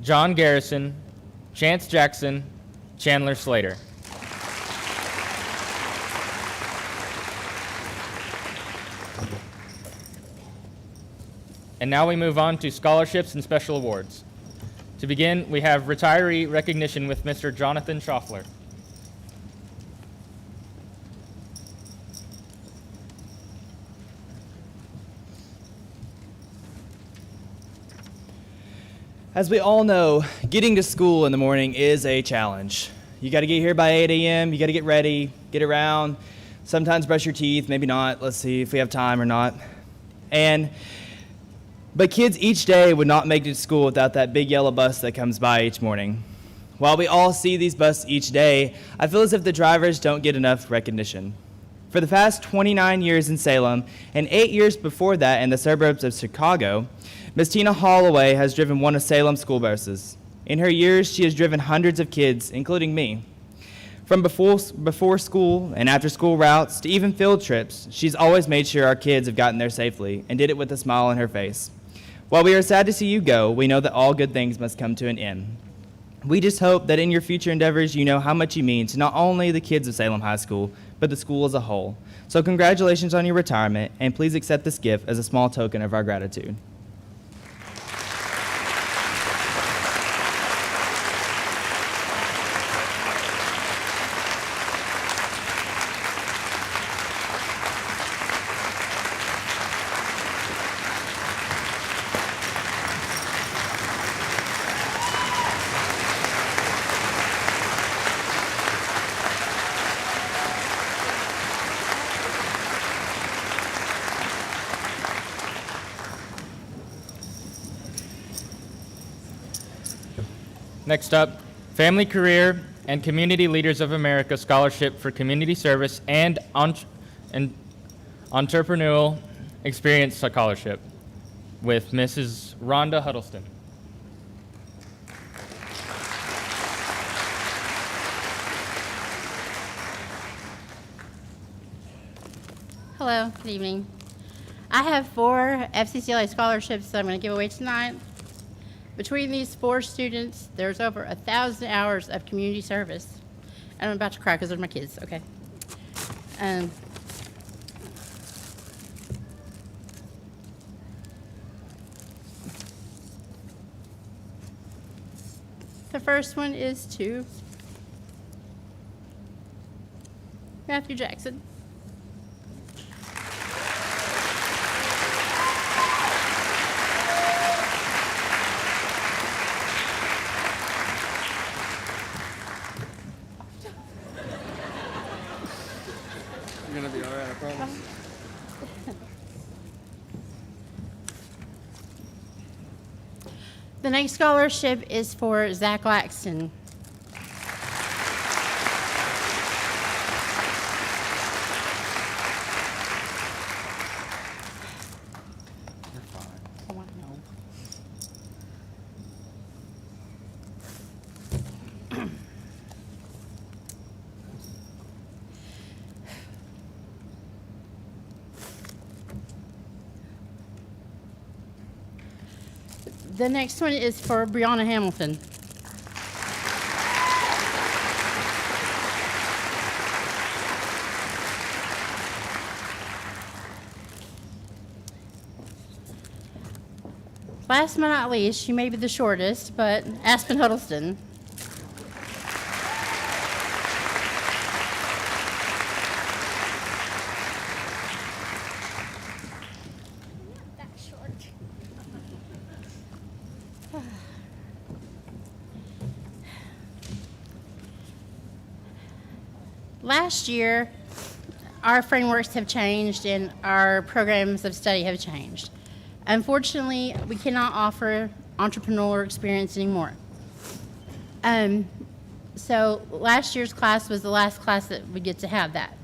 John Garrison, Chance Jackson, Chandler Slater. And now we move on to scholarships and special awards. To begin, we have retiree recognition with Mr. Jonathan Schaffler. As we all know, getting to school in the morning is a challenge. You got to get here by 8 a.m., you got to get ready, get around, sometimes brush your teeth, maybe not. Let's see if we have time or not. But kids each day would not make it to school without that big yellow bus that comes by each morning. While we all see these buses each day, I feel as if the drivers don't get enough recognition. For the past 29 years in Salem, and 8 years before that in the suburbs of Chicago, Ms. Tina Holloway has driven one of Salem's school buses. In her years, she has driven hundreds of kids, including me. From before school and after school routes to even field trips, she's always made sure our kids have gotten there safely and did it with a smile on her face. While we are sad to see you go, we know that all good things must come to an end. We just hope that in your future endeavors, you know how much you mean to not only the kids of Salem High School, but the school as a whole. So congratulations on your retirement, and please accept this gift as a small token of our gratitude. Next up, Family Career and Community Leaders of America Scholarship for Community Service and Entrepreneurial Experience Scholarship with Mrs. Rhonda Huddleston. Hello, good evening. I have 4 FCCLA scholarships that I'm going to give away tonight. Between these 4 students, there's over 1,000 hours of community service. And I'm about to cry because they're my kids, okay? The first one is to Matthew Jackson. You're gonna be all right, I promise. The next scholarship is for Zach Laxton. You're fine. Oh, I know. The next one is for Brianna Hamilton. Last but not least, she may be the shortest, but Aspen Huddleston. Last year, our frameworks have changed and our programs of study have changed. Unfortunately, we cannot offer entrepreneurial experience anymore. So last year's class was the last class that we get to have that.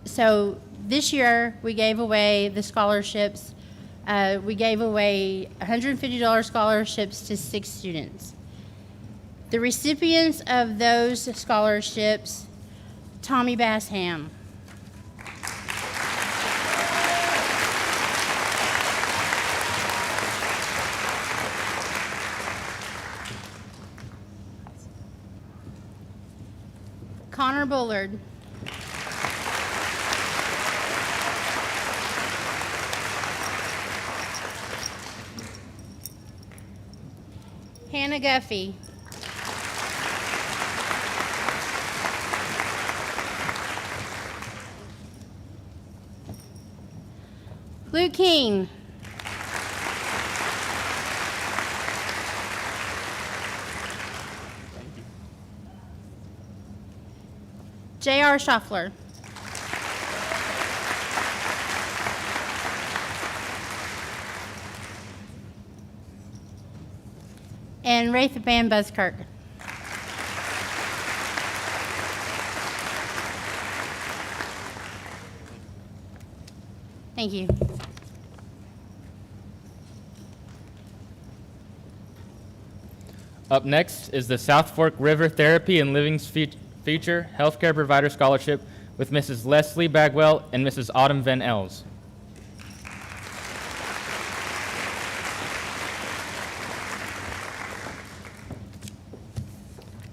So this year, we gave away the scholarships. We gave away $150 scholarships to 6 students. The recipients of those scholarships, Tommy Bassham. Connor Bullard. Hannah Guffey. Luke King. J.R. Schaffler. And Wraith Van Buskirk. Thank you. Up next is the South Fork River Therapy and Living Future Healthcare Provider Scholarship with Mrs. Leslie Bagwell and Mrs. Autumn Van Els.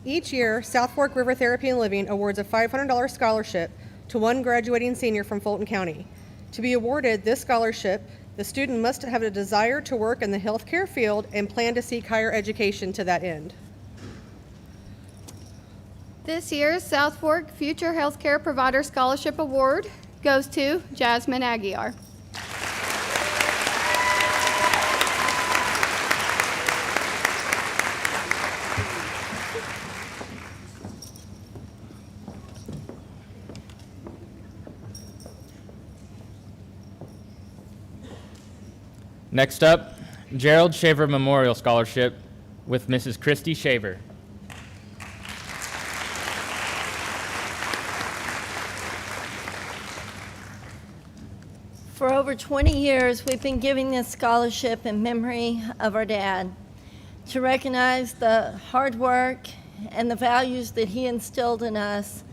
Each year, South Fork River Therapy and Living awards a $500 scholarship to one graduating senior from Fulton County. To be awarded this scholarship, the student must have a desire to work in the healthcare field and plan to seek higher education to that end. This year's South Fork Future Healthcare Provider Scholarship Award goes to Jasmine Aguiar. Next up, Gerald Shaver Memorial Scholarship with Mrs. Christy Shaver. For over 20 years, we've been giving this scholarship in memory of our dad to recognize the hard work and the values that he instilled in us.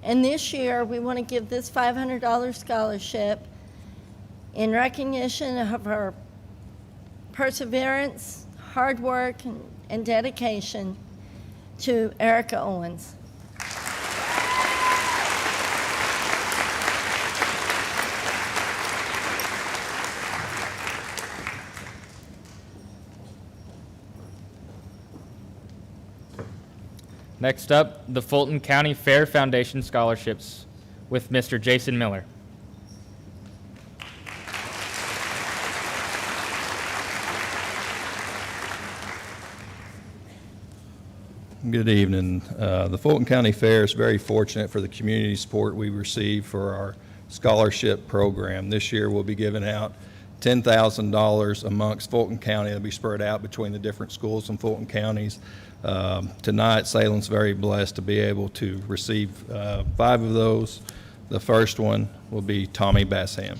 And this year, we want to give this $500 scholarship in recognition of her perseverance, hard work, and dedication to Erica Owens. Next up, the Fulton County Fair Foundation Scholarships with Mr. Jason Miller. Good evening. The Fulton County Fair is very fortunate for the community support we receive for our scholarship program. This year we'll be giving out $10,000 amongst Fulton County. It'll be spread out between the different schools in Fulton counties. Tonight, Salem's very blessed to be able to receive 5 of those. The first one will be Tommy Bassham.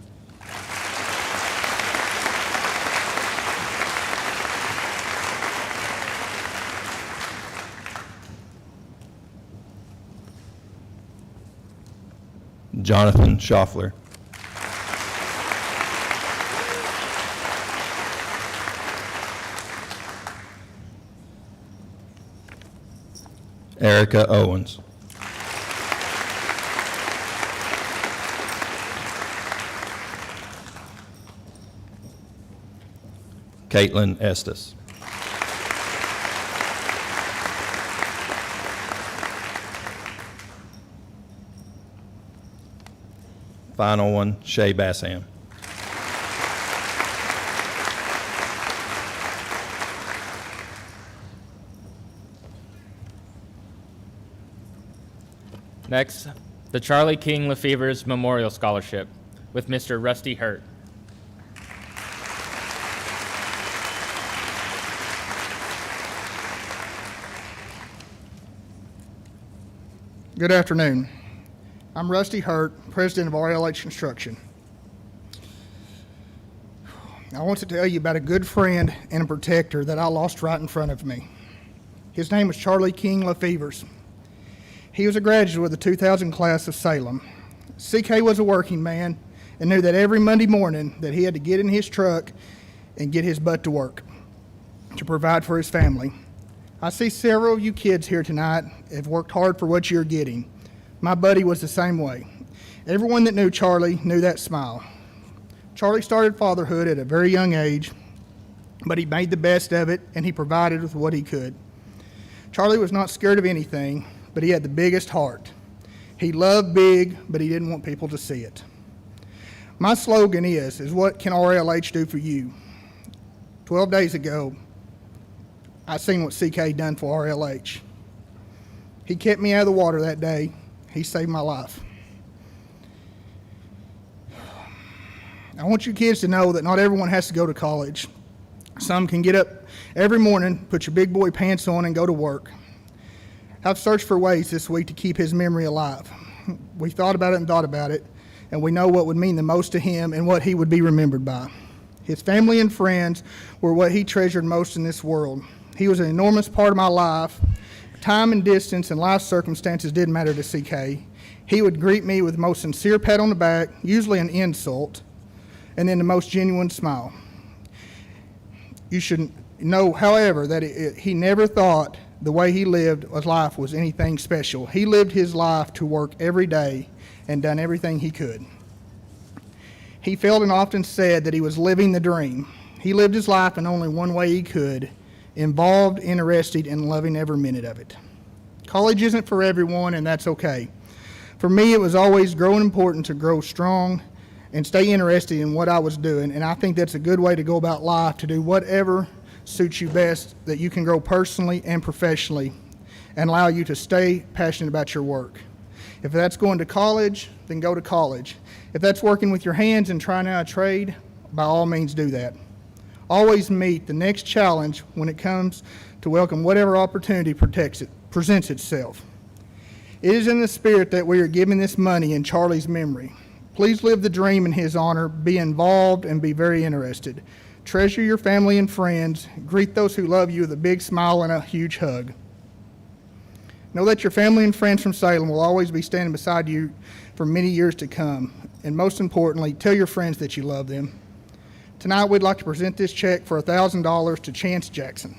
Jonathan Schaffler. Erica Owens. Caitlin Estes. Final one, Shay Bassham. Next, the Charlie King Lefevre's Memorial Scholarship with Mr. Rusty Hurt. Good afternoon. I'm Rusty Hurt, president of RLH Construction. I want to tell you about a good friend and a protector that I lost right in front of me. His name was Charlie King Lefevre's. He was a graduate of the 2000 class of Salem. CK was a working man and knew that every Monday morning that he had to get in his truck and get his butt to work to provide for his family. I see several of you kids here tonight have worked hard for what you're getting. My buddy was the same way. Everyone that knew Charlie knew that smile. Charlie started fatherhood at a very young age, but he made the best of it and he provided with what he could. Charlie was not scared of anything, but he had the biggest heart. He loved big, but he didn't want people to see it. My slogan is what can RLH do for you? 12 days ago, I seen what CK done for RLH. He kept me out of the water that day. He saved my life. I want you kids to know that not everyone has to go to college. Some can get up every morning, put your big boy pants on, and go to work. I've searched for ways this week to keep his memory alive. We thought about it and thought about it, and we know what would mean the most to him and what he would be remembered by. His family and friends were what he treasured most in this world. He was an enormous part of my life. Time and distance and life circumstances didn't matter to CK. He would greet me with the most sincere pat on the back, usually an insult, and then the most genuine smile. You should know, however, that he never thought the way he lived his life was anything special. He lived his life to work every day and done everything he could. He felt and often said that he was living the dream. He lived his life in only one way he could, involved, interested, and loving every minute of it. College isn't for everyone, and that's okay. For me, it was always growing important to grow strong and stay interested in what I was doing, and I think that's a good way to go about life, to do whatever suits you best, that you can grow personally and professionally and allow you to stay passionate about your work. If that's going to college, then go to college. If that's working with your hands and trying out a trade, by all means do that. Always meet the next challenge when it comes to welcome whatever opportunity presents itself. It is in the spirit that we are giving this money in Charlie's memory. Please live the dream in his honor, be involved, and be very interested. Treasure your family and friends. Greet those who love you with a big smile and a huge hug. Know that your family and friends from Salem will always be standing beside you for many years to come. And most importantly, tell your friends that you love them. Tonight, we'd like to present this check for $1,000 to Chance Jackson.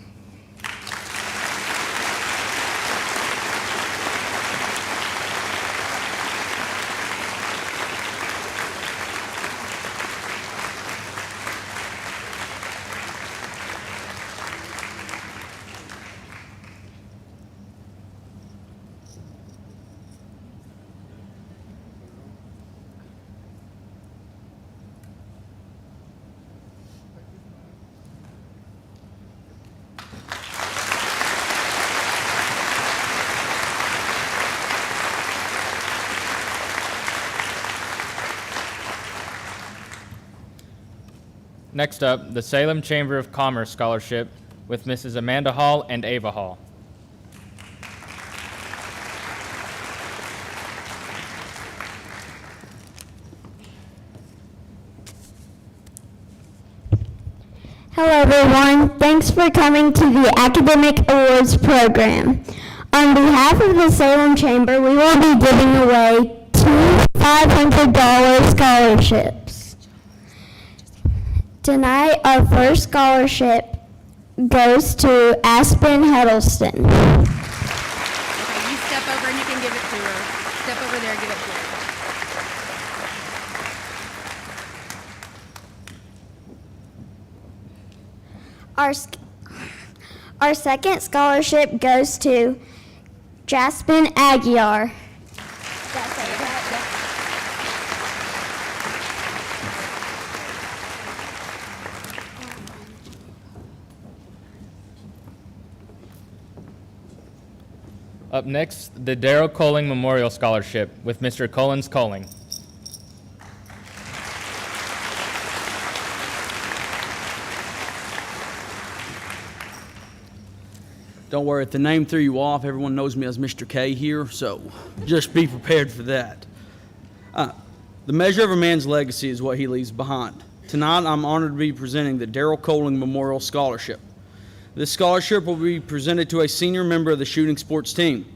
Next up, the Salem Chamber of Commerce Scholarship with Mrs. Amanda Hall and Ava Hall. Hello everyone, thanks for coming to the Academic Awards program. On behalf of the Salem Chamber, we will be giving away two $500 scholarships. Tonight, our first scholarship goes to Aspen Huddleston. Okay, you step over and you can give it to her. Step over there and give it to her. Our second scholarship goes to Jaspin Aguiar. Up next, the Darrell Coling Memorial Scholarship with Mr. Collins Coling. Don't worry, if the name threw you off, everyone knows me as Mr. K here, so just be prepared for that. The measure of a man's legacy is what he leaves behind. Tonight, I'm honored to be presenting the Darrell Coling Memorial Scholarship. This scholarship will be presented to a senior member of the shooting sports team.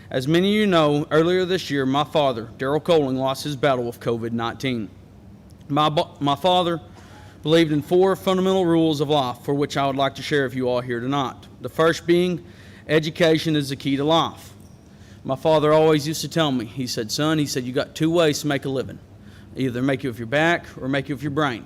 As many of you know, earlier this year, my father, Darrell Coling, lost his battle with COVID-19. My father believed in 4 fundamental rules of life for which I would like to share with you all here tonight. The first being, education is the key to life. My father always used to tell me, he said, son, he said, you got two ways to make a living. Either make it with your back or make it with your brain.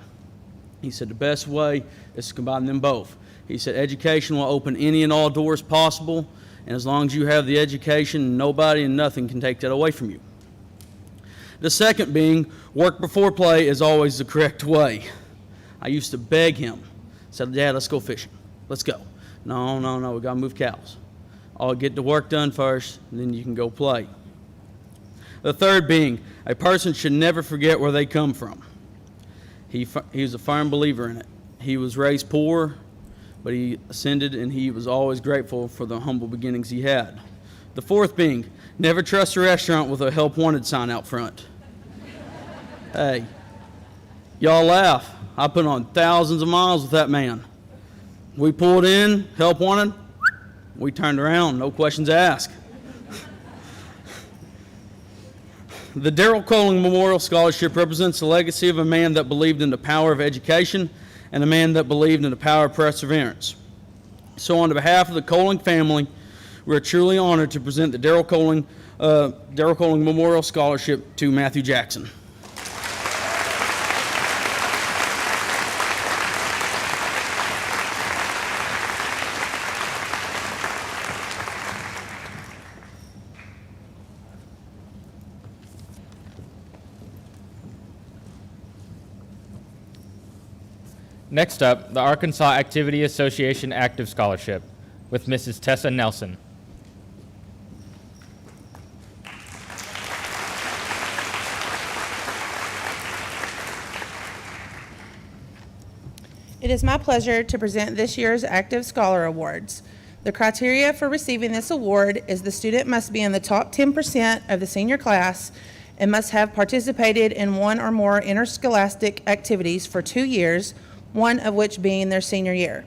He said the best way is to combine them both. He said education will open any and all doors possible, and as long as you have the education, nobody and nothing can take that away from you. The second being, work before play is always the correct way. I used to beg him, said, Dad, let's go fishing. Let's go. No, we gotta move cows. I'll get the work done first, and then you can go play. The third being, a person should never forget where they come from. He was a firm believer in it. He was raised poor, but he ascended, and he was always grateful for the humble beginnings he had. The fourth being, never trust a restaurant with a help wanted sign out front. Hey, y'all laugh. I put on thousands of miles with that man. We pulled in, help wanted, we turned around, no questions asked. The Darrell Coling Memorial Scholarship represents the legacy of a man that believed in the power of education and a man that believed in the power of perseverance. So on behalf of the Coling family, we're truly honored to present the Darrell Coling Memorial Scholarship to Matthew Jackson. Next up, the Arkansas Activity Association Active Scholarship with Mrs. Tessa Nelson. It is my pleasure to present this year's Active Scholar Awards. The criteria for receiving this award is the student must be in the top 10% of the senior class and must have participated in one or more interscholastic activities for 2 years, one of which being their senior year.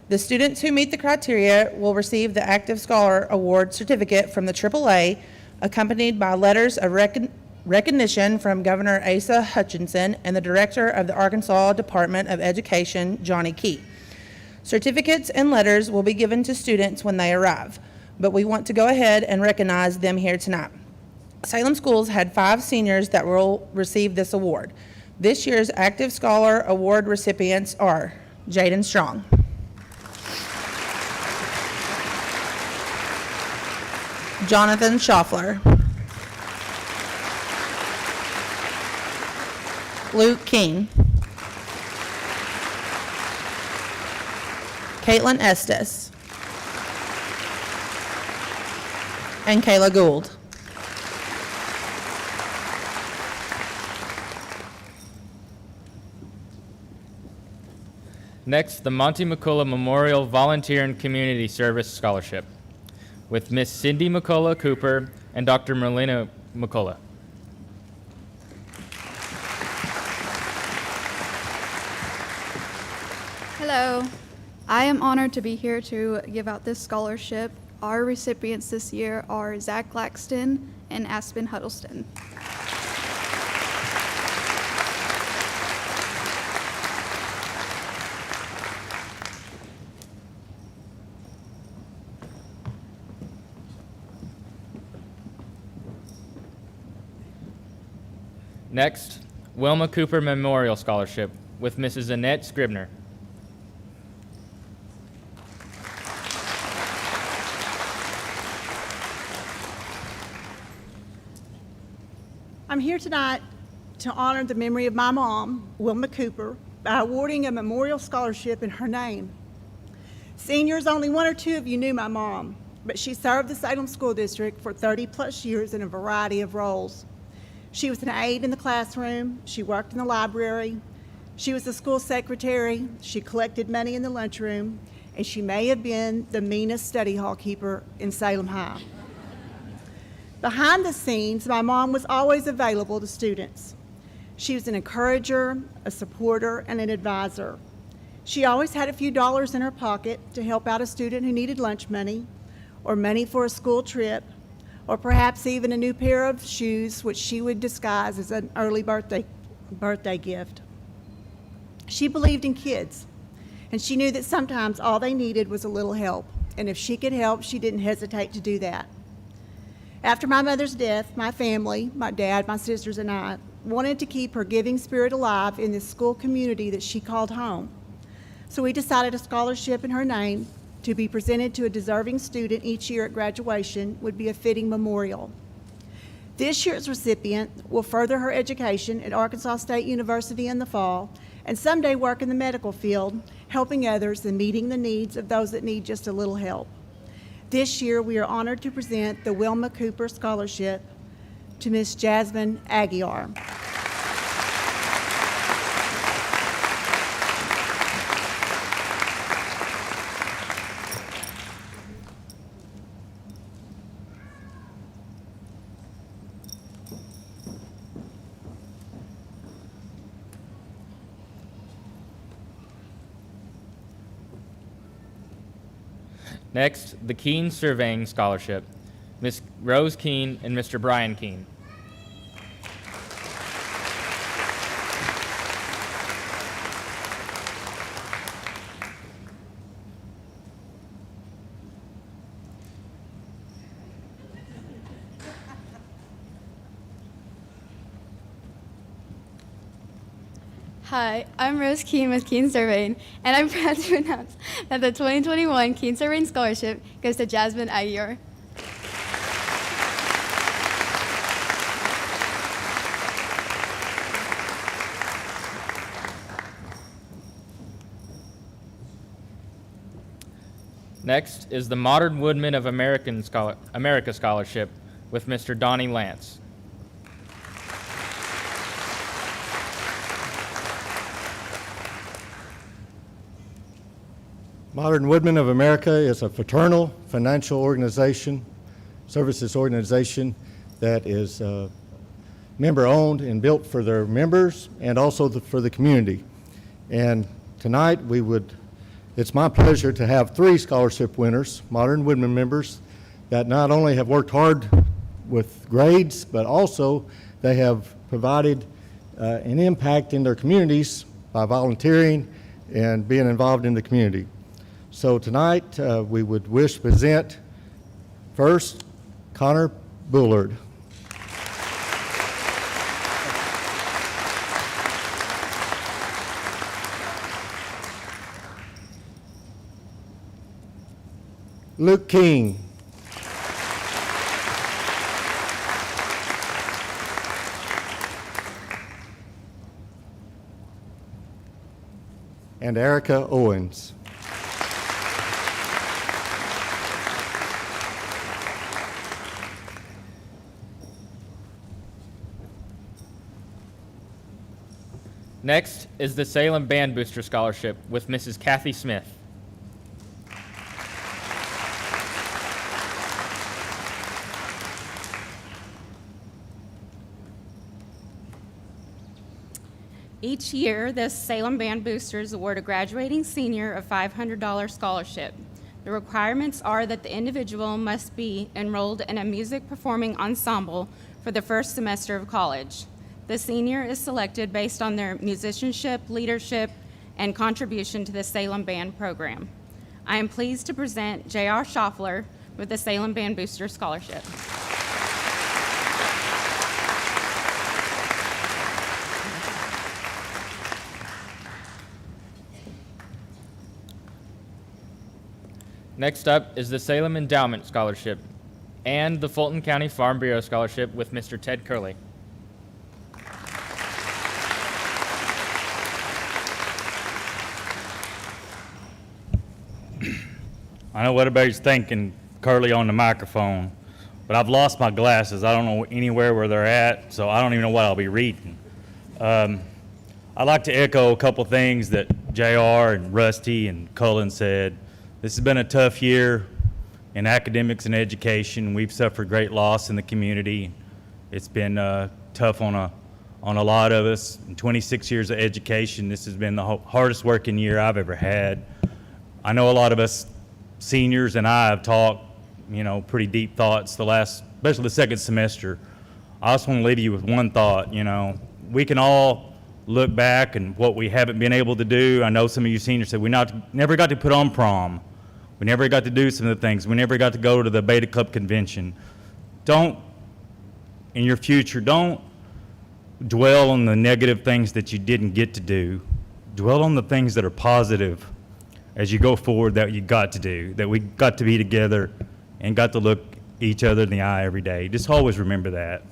The students who meet the criteria will receive the Active Scholar Award certificate from the AAA, accompanied by letters of recognition from Governor Asa Hutchinson and the Director of the Arkansas Department of Education, Johnny Key. Certificates and letters will be given to students when they arrive, but we want to go ahead and recognize them here tonight. Salem Schools had 5 seniors that will receive this award. This year's Active Scholar Award recipients are Jaden Strong, Jonathan Schaffler, Luke King, Caitlin Estes, and Kayla Gould. Next, the Monty McCullough Memorial Volunteer and Community Service Scholarship with Miss Cindy McCullough Cooper and Dr. Merlina McCullough. Hello. I am honored to be here to give out this scholarship. Our recipients this year are Zach Laxton and Aspen Huddleston. Next, Wilma Cooper Memorial Scholarship with Mrs. Annette Scribner. I'm here tonight to honor the memory of my mom, Wilma Cooper, by awarding a memorial scholarship in her name. Seniors, only 1 or 2 of you knew my mom, but she served the Salem School District for 30+ years in a variety of roles. She was an aide in the classroom, she worked in the library, she was the school secretary, she collected money in the lunchroom, and she may have been the meanest study hall keeper in Salem High. Behind the scenes, my mom was always available to students. She was an encourager, a supporter, and an advisor. She always had a few dollars in her pocket to help out a student who needed lunch money, or money for a school trip, or perhaps even a new pair of shoes, which she would disguise as an early birthday gift. She believed in kids, and she knew that sometimes all they needed was a little help, and if she could help, she didn't hesitate to do that. After my mother's death, my family, my dad, my sisters, and I wanted to keep her giving spirit alive in this school community that she called home. So we decided a scholarship in her name to be presented to a deserving student each year at graduation would be a fitting memorial. This year's recipient will further her education at Arkansas State University in the fall and someday work in the medical field, helping others and meeting the needs of those that need just a little help. This year, we are honored to present the Wilma Cooper Scholarship to Miss Jasmine Aguiar. Next, the Keene Surveying Scholarship, Ms. Rose Keene and Mr. Brian Keene. Hi, I'm Rose Keene with Keene Surveying, and I'm proud to announce that the 2021 Keene Surveying Scholarship goes to Jasmine Aguiar. Next is the Modern Woodman of America Scholarship with Mr. Donnie Lance. Modern Woodmen of America is a fraternal financial organization, services organization that is member-owned and built for their members and also for the community. And tonight it's my pleasure to have 3 scholarship winners, Modern Woodmen members, that not only have worked hard with grades, but also they have provided an impact in their communities by volunteering and being involved in the community. So tonight, we would wish to present first Connor Bullard. Luke King. And Erica Owens. Next is the Salem Band Booster Scholarship with Mrs. Kathy Smith. Each year, the Salem Band Boosters award a graduating senior a $500 scholarship. The requirements are that the individual must be enrolled in a music performing ensemble for the first semester of college. The senior is selected based on their musicianship, leadership, and contribution to the Salem Band program. I am pleased to present J.R. Schaffler with the Salem Band Booster Scholarship. Next up is the Salem Endowment Scholarship and the Fulton County Farm Bureau Scholarship with Mr. Ted Curley. I know what everybody's thinking, Curly on the microphone, but I've lost my glasses. I don't know anywhere where they're at, so I don't even know what I'll be reading. I'd like to echo a couple things that JR and Rusty and Cullen said. This has been a tough year in academics and education. We've suffered great loss in the community. It's been tough on a lot of us. In 26 years of education, this has been the hardest working year I've ever had. I know a lot of us seniors and I have talked, pretty deep thoughts especially the second semester. I just want to leave you with one thought, we can all look back and what we haven't been able to do. I know some of you seniors said we never got to put on prom. We never got to do some of the things. We never got to go to the Beta Club convention. don't, in your future, don't dwell on the negative things that you didn't get to do. Dwell on the things that are positive as you go forward that you got to do, that we got to be together and got to look each other in the eye every day. Just always remember that.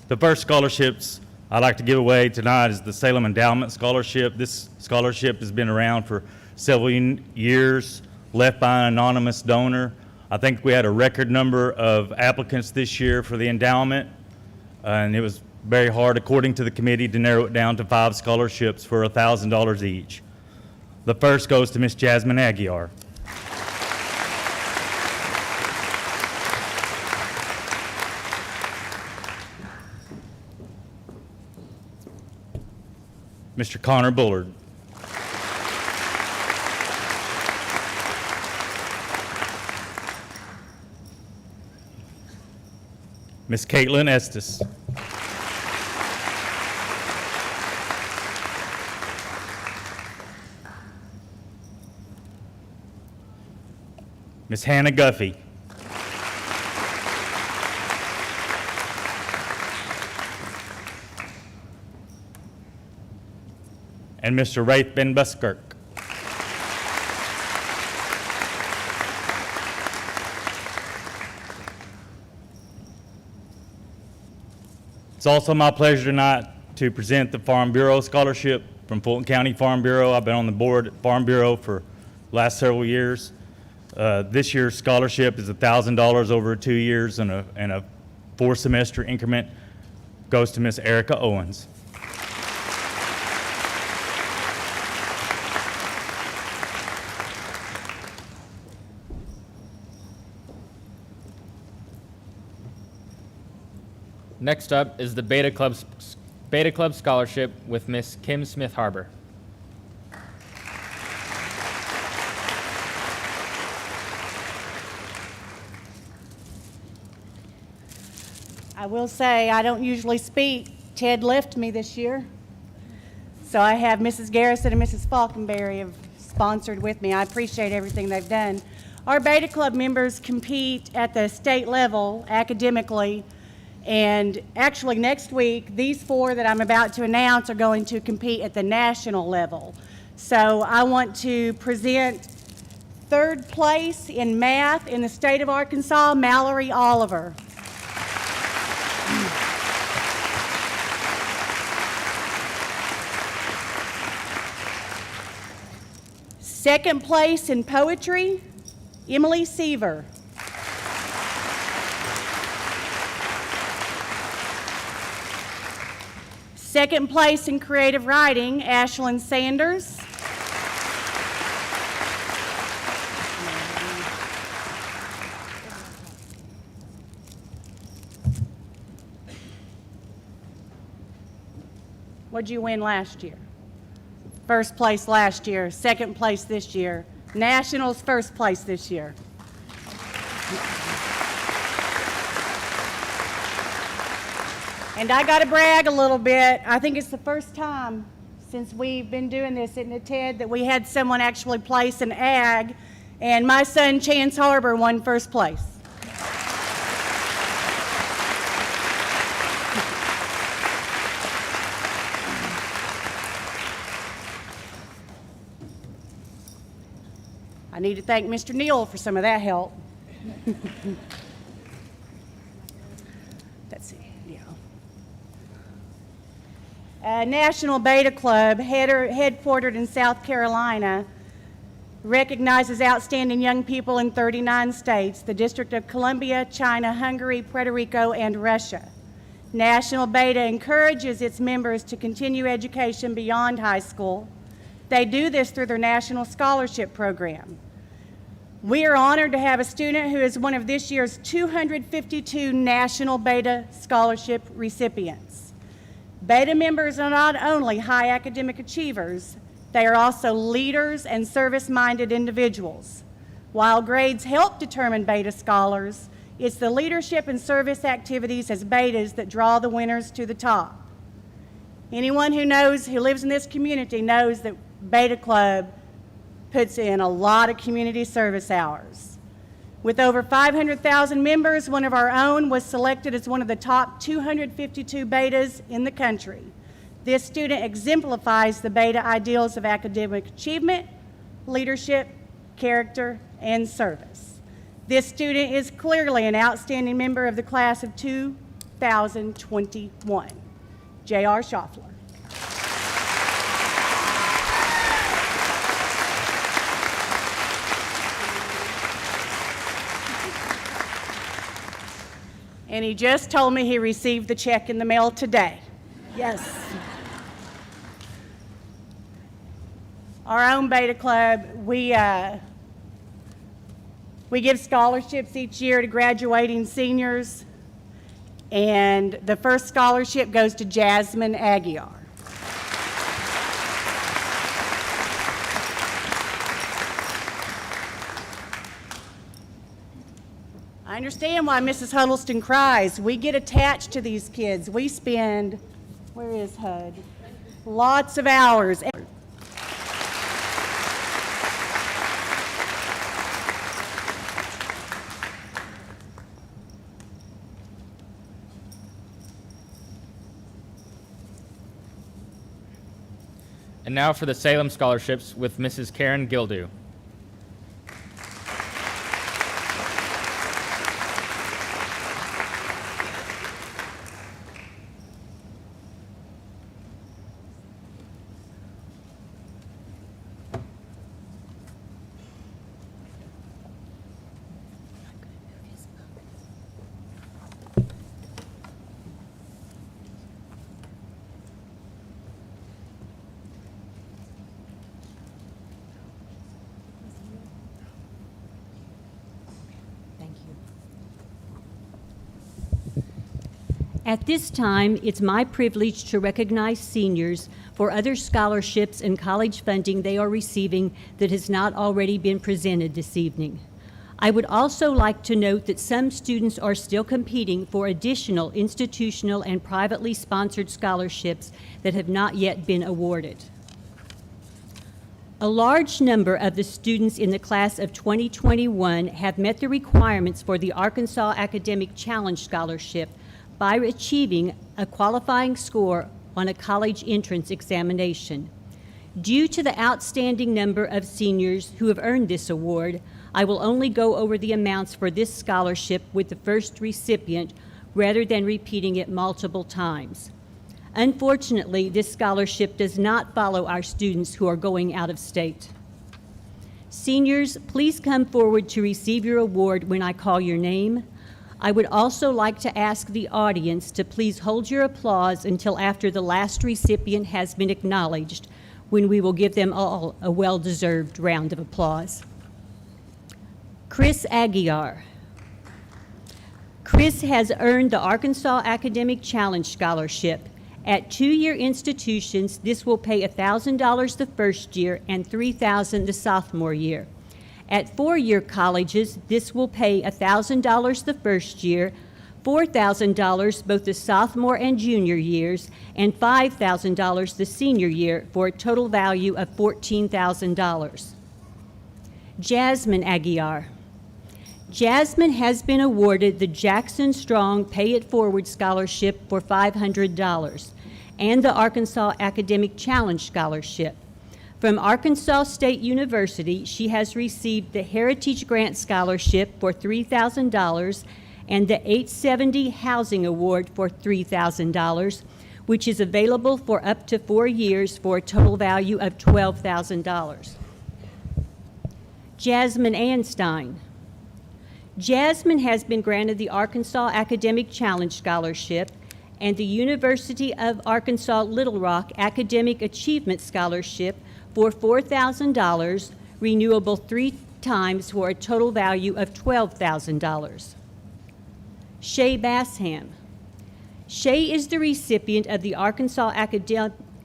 The first scholarships I'd like to give away tonight is the Salem Endowment Scholarship. This scholarship has been around for several years, left by an anonymous donor. I think we had a record number of applicants this year for the endowment, and it was very hard, according to the committee, to narrow it down to 5 scholarships for $1,000 each. The first goes to Miss Jasmine Aguiar. Mr. Connor Bullard. Miss Caitlin Estes. Miss Hannah Guffey. And Mr. Rafe Ben Buskirk. It's also my pleasure tonight to present the Farm Bureau Scholarship from Fulton County Farm Bureau. I've been on the board at Farm Bureau for the last several years. This year's scholarship is $1,000 over 2 years and a 4-semester increment. Goes to Miss Erica Owens. Next up is the Beta Club Scholarship with Miss Kim Smith Harbor. I will say I don't usually speak. Ted left me this year. So I have Mrs. Garrison and Mrs. Falkenberry have sponsored with me. I appreciate everything they've done. Our Beta Club members compete at the state level academically. And actually next week, these 4 that I'm about to announce are going to compete at the national level. So I want to present 3rd place in math in the state of Arkansas, Mallory Oliver. Second place in poetry, Emily Seaver. Second place in creative writing, Ashlyn Sanders. What'd you win last year? First place last year, second place this year. Nationals, first place this year. And I got to brag a little bit. I think it's the first time since we've been doing this, isn't it, Ted, that we had someone actually place an ag, and my son, Chance Harbor, won first place. I need to thank Mr. Neal for some of that help. Let's see. National Beta Club, headquartered in South Carolina, recognizes outstanding young people in 39 states, the District of Columbia, China, Hungary, Puerto Rico, and Russia. National Beta encourages its members to continue education beyond high school. They do this through their National Scholarship Program. We are honored to have a student who is one of this year's 252 National Beta Scholarship recipients. Beta members are not only high academic achievers, they are also leaders and service-minded individuals. While grades help determine Beta scholars, it's the leadership and service activities as Betas that draw the winners to the top. Anyone who lives in this community knows that Beta Club puts in a lot of community service hours. With over 500,000 members, one of our own was selected as one of the top 252 betas in the country. This student exemplifies the beta ideals of academic achievement, leadership, character, and service. This student is clearly an outstanding member of the class of 2021. J.R. Schaffler. And he just told me he received the check in the mail today. Yes. Our own Beta Club, we give scholarships each year to graduating seniors, and the first scholarship goes to Jasmine Aguiar. I understand why Mrs. Huddleston cries. We get attached to these kids. We spend, where is HUD? Lots of hours. And now for the Salem scholarships with Mrs. Karen Gildu. At this time, it's my privilege to recognize seniors for other scholarships and college funding they are receiving that has not already been presented this evening. I would also like to note that some students are still competing for additional institutional and privately sponsored scholarships that have not yet been awarded. A large number of the students in the class of 2021 have met the requirements for the Arkansas Academic Challenge Scholarship by achieving a qualifying score on a college entrance examination. Due to the outstanding number of seniors who have earned this award, I will only go over the amounts for this scholarship with the first recipient rather than repeating it multiple times. Unfortunately, this scholarship does not follow our students who are going out of state. Seniors, please come forward to receive your award when I call your name. I would also like to ask the audience to please hold your applause until after the last recipient has been acknowledged, when we will give them all a well-deserved round of applause. Chris Aguiar. Chris has earned the Arkansas Academic Challenge Scholarship. At two-year institutions, this will pay $1,000 the first year and $3,000 the sophomore year. At four-year colleges, this will pay $1,000 the first year, $4,000 both the sophomore and junior years, and $5,000 the senior year, for a total value of $14,000. Jasmine Aguiar. Jasmine has been awarded the Jackson Strong Pay It Forward Scholarship for $500 and the Arkansas Academic Challenge Scholarship. From Arkansas State University, she has received the Heritage Grant Scholarship for $3,000 and the 870 Housing Award for $3,000, which is available for up to 4 years for a total value of $12,000. Jasmine Anstein. Jasmine has been granted the Arkansas Academic Challenge Scholarship and the University of Arkansas Little Rock Academic Achievement Scholarship for $4,000, renewable 3 times for a total value of $12,000. Shay Bassham. Shay is the recipient of the Arkansas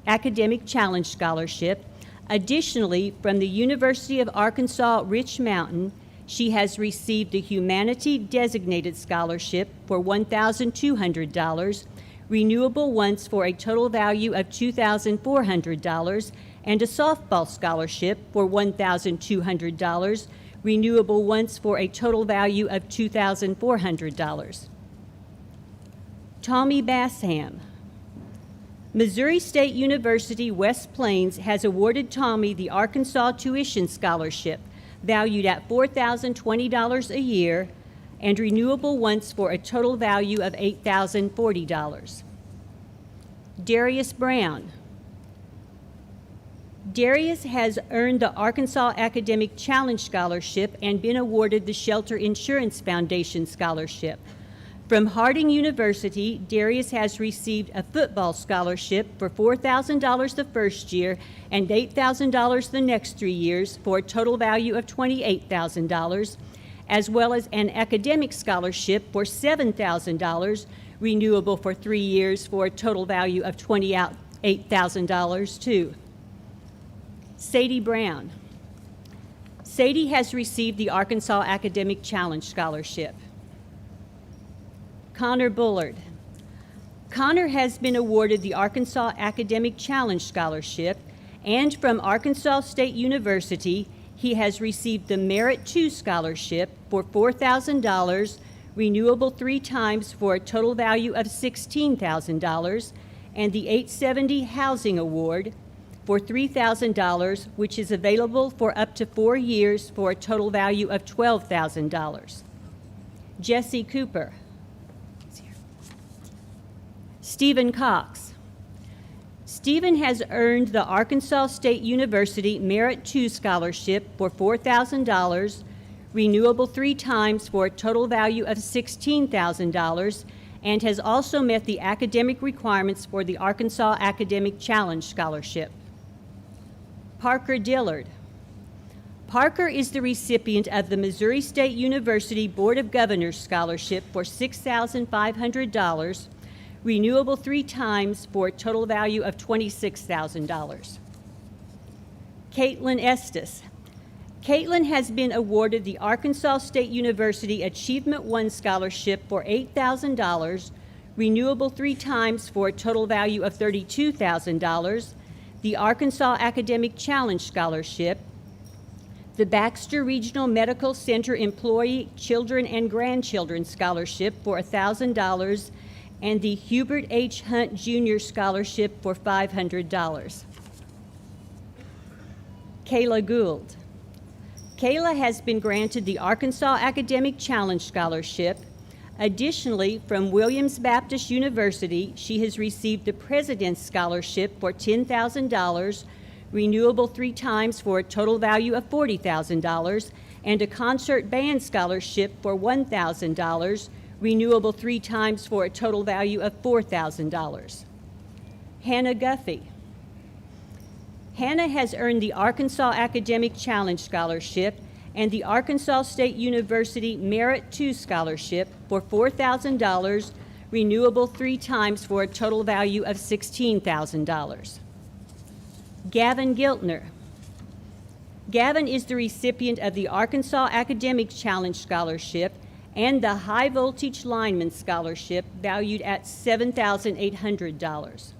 Academic Challenge Scholarship. Additionally, from the University of Arkansas Rich Mountain, she has received a Humanity Designated Scholarship for $1,200, renewable once for a total value of $2,400, and a softball scholarship for $1,200, renewable once for a total value of $2,400. Tommy Bassham. Missouri State University West Plains has awarded Tommy the Arkansas Tuition Scholarship, valued at $4,020 a year and renewable once for a total value of $8,040. Darius Brown. Darius has earned the Arkansas Academic Challenge Scholarship and been awarded the Shelter Insurance Foundation Scholarship. From Harding University, Darius has received a football scholarship for $4,000 the first year and $8,000 the next 3 years for a total value of $28,000, as well as an academic scholarship for $7,000, renewable for 3 years for a total value of $28,000 too. Sadie Brown. Sadie has received the Arkansas Academic Challenge Scholarship. Connor Bullard. Connor has been awarded the Arkansas Academic Challenge Scholarship, and from Arkansas State University, he has received the Merit II Scholarship for $4,000, renewable 3 times for a total value of $16,000, and the 870 Housing Award for $3,000, which is available for up to 4 years for a total value of $12,000. Jesse Cooper. Stephen Cox. Stephen has earned the Arkansas State University Merit II Scholarship for $4,000, renewable 3 times for a total value of $16,000, and has also met the academic requirements for the Arkansas Academic Challenge Scholarship. Parker Dillard. Parker is the recipient of the Missouri State University Board of Governors Scholarship for $6,500, renewable 3 times for a total value of $26,000. Caitlin Estes. Caitlin has been awarded the Arkansas State University Achievement I Scholarship for $8,000, renewable 3 times for a total value of $32,000, the Arkansas Academic Challenge Scholarship, the Baxter Regional Medical Center Employee Children and Grandchildren Scholarship for $1,000, and the Hubert H. Hunt Jr. Scholarship for $500. Kayla Gould. Kayla has been granted the Arkansas Academic Challenge Scholarship. Additionally, from Williams Baptist University, she has received the President's Scholarship for $10,000, renewable 3 times for a total value of $40,000, and a Concert Band Scholarship for $1,000, renewable 3 times for a total value of $4,000. Hannah Guffey. Hannah has earned the Arkansas Academic Challenge Scholarship and the Arkansas State University Merit II Scholarship for $4,000, renewable 3 times for a total value of $16,000. Gavin Giltner. Gavin is the recipient of the Arkansas Academic Challenge Scholarship and the High Voltage Lineman Scholarship, valued at $7,800.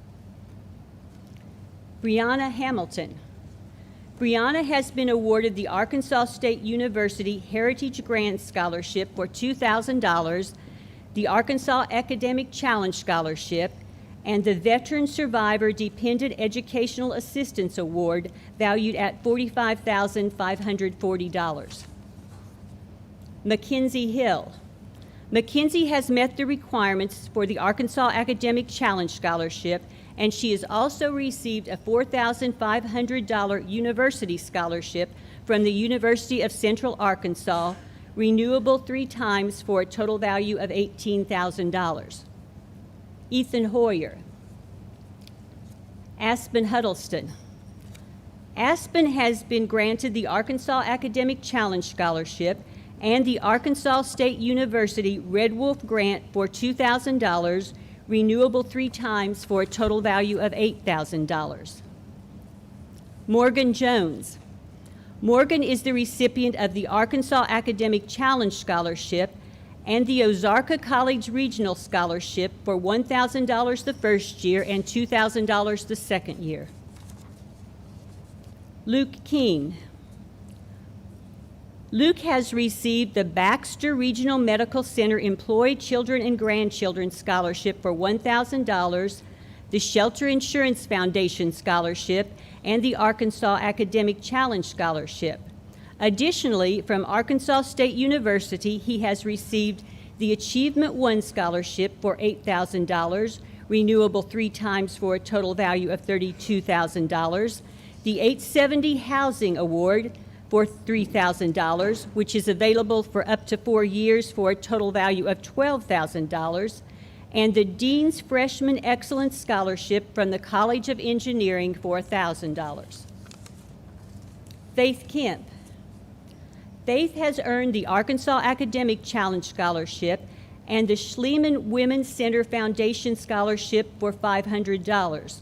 Brianna Hamilton. Brianna has been awarded the Arkansas State University Heritage Grant Scholarship for $2,000, the Arkansas Academic Challenge Scholarship, and the Veteran Survivor Dependent Educational Assistance Award, valued at $45,540. Mackenzie Hill. Mackenzie has met the requirements for the Arkansas Academic Challenge Scholarship, and she has also received a $4,500 university scholarship from the University of Central Arkansas, renewable 3 times for a total value of $18,000. Ethan Hoyer. Aspen Huddleston. Aspen has been granted the Arkansas Academic Challenge Scholarship and the Arkansas State University Red Wolf Grant for $2,000, renewable 3 times for a total value of $8,000. Morgan Jones. Morgan is the recipient of the Arkansas Academic Challenge Scholarship and the Ozarka College Regional Scholarship for $1,000 the first year and $2,000 the second year. Luke King. Luke has received the Baxter Regional Medical Center Employed Children and Grandchildren Scholarship for $1,000, the Shelter Insurance Foundation Scholarship, and the Arkansas Academic Challenge Scholarship. Additionally, from Arkansas State University, he has received the Achievement One Scholarship for $8,000, renewable 3 times for a total value of $32,000, the 870 Housing Award for $3,000, which is available for up to 4 years for a total value of $12,000, and the Dean's Freshman Excellence Scholarship from the College of Engineering for $1,000. Faith Kemp. Faith has earned the Arkansas Academic Challenge Scholarship and the Schliemann Women's Center Foundation Scholarship for $500.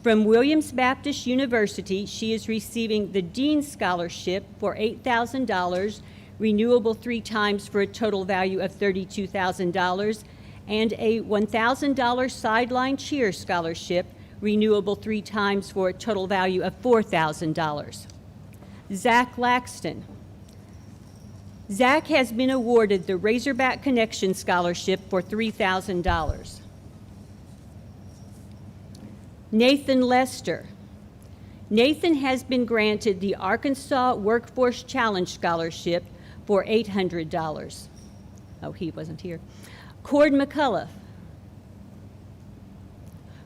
From Williams Baptist University, she is receiving the Dean's Scholarship for $8,000, renewable 3 times for a total value of $32,000, and a $1,000 Sideline Cheer Scholarship, renewable 3 times for a total value of $4,000. Zach Laxton. Zach has been awarded the Razorback Connection Scholarship for $3,000. Nathan Lester. Nathan has been granted the Arkansas Workforce Challenge Scholarship for $800. Oh, he wasn't here. Cord McCullough.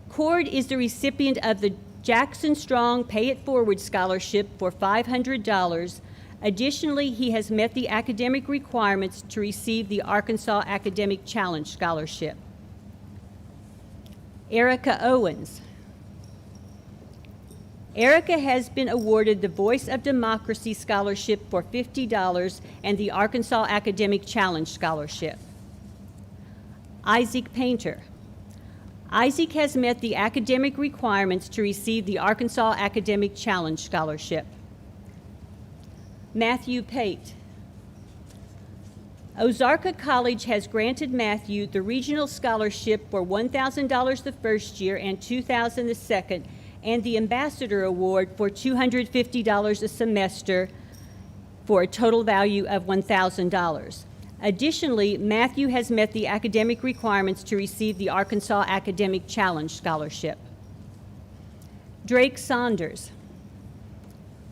Cord is the recipient of the Jackson Strong Pay It Forward Scholarship for $500. Additionally, he has met the academic requirements to receive the Arkansas Academic Challenge Scholarship. Erica Owens. Erica has been awarded the Voice of Democracy Scholarship for $50 and the Arkansas Academic Challenge Scholarship. Isaac Painter. Isaac has met the academic requirements to receive the Arkansas Academic Challenge Scholarship. Matthew Pate. Ozarka College has granted Matthew the Regional Scholarship for $1,000 the first year and $2,000 the second, and the Ambassador Award for $250 a semester for a total value of $1,000. Additionally, Matthew has met the academic requirements to receive the Arkansas Academic Challenge Scholarship. Drake Saunders.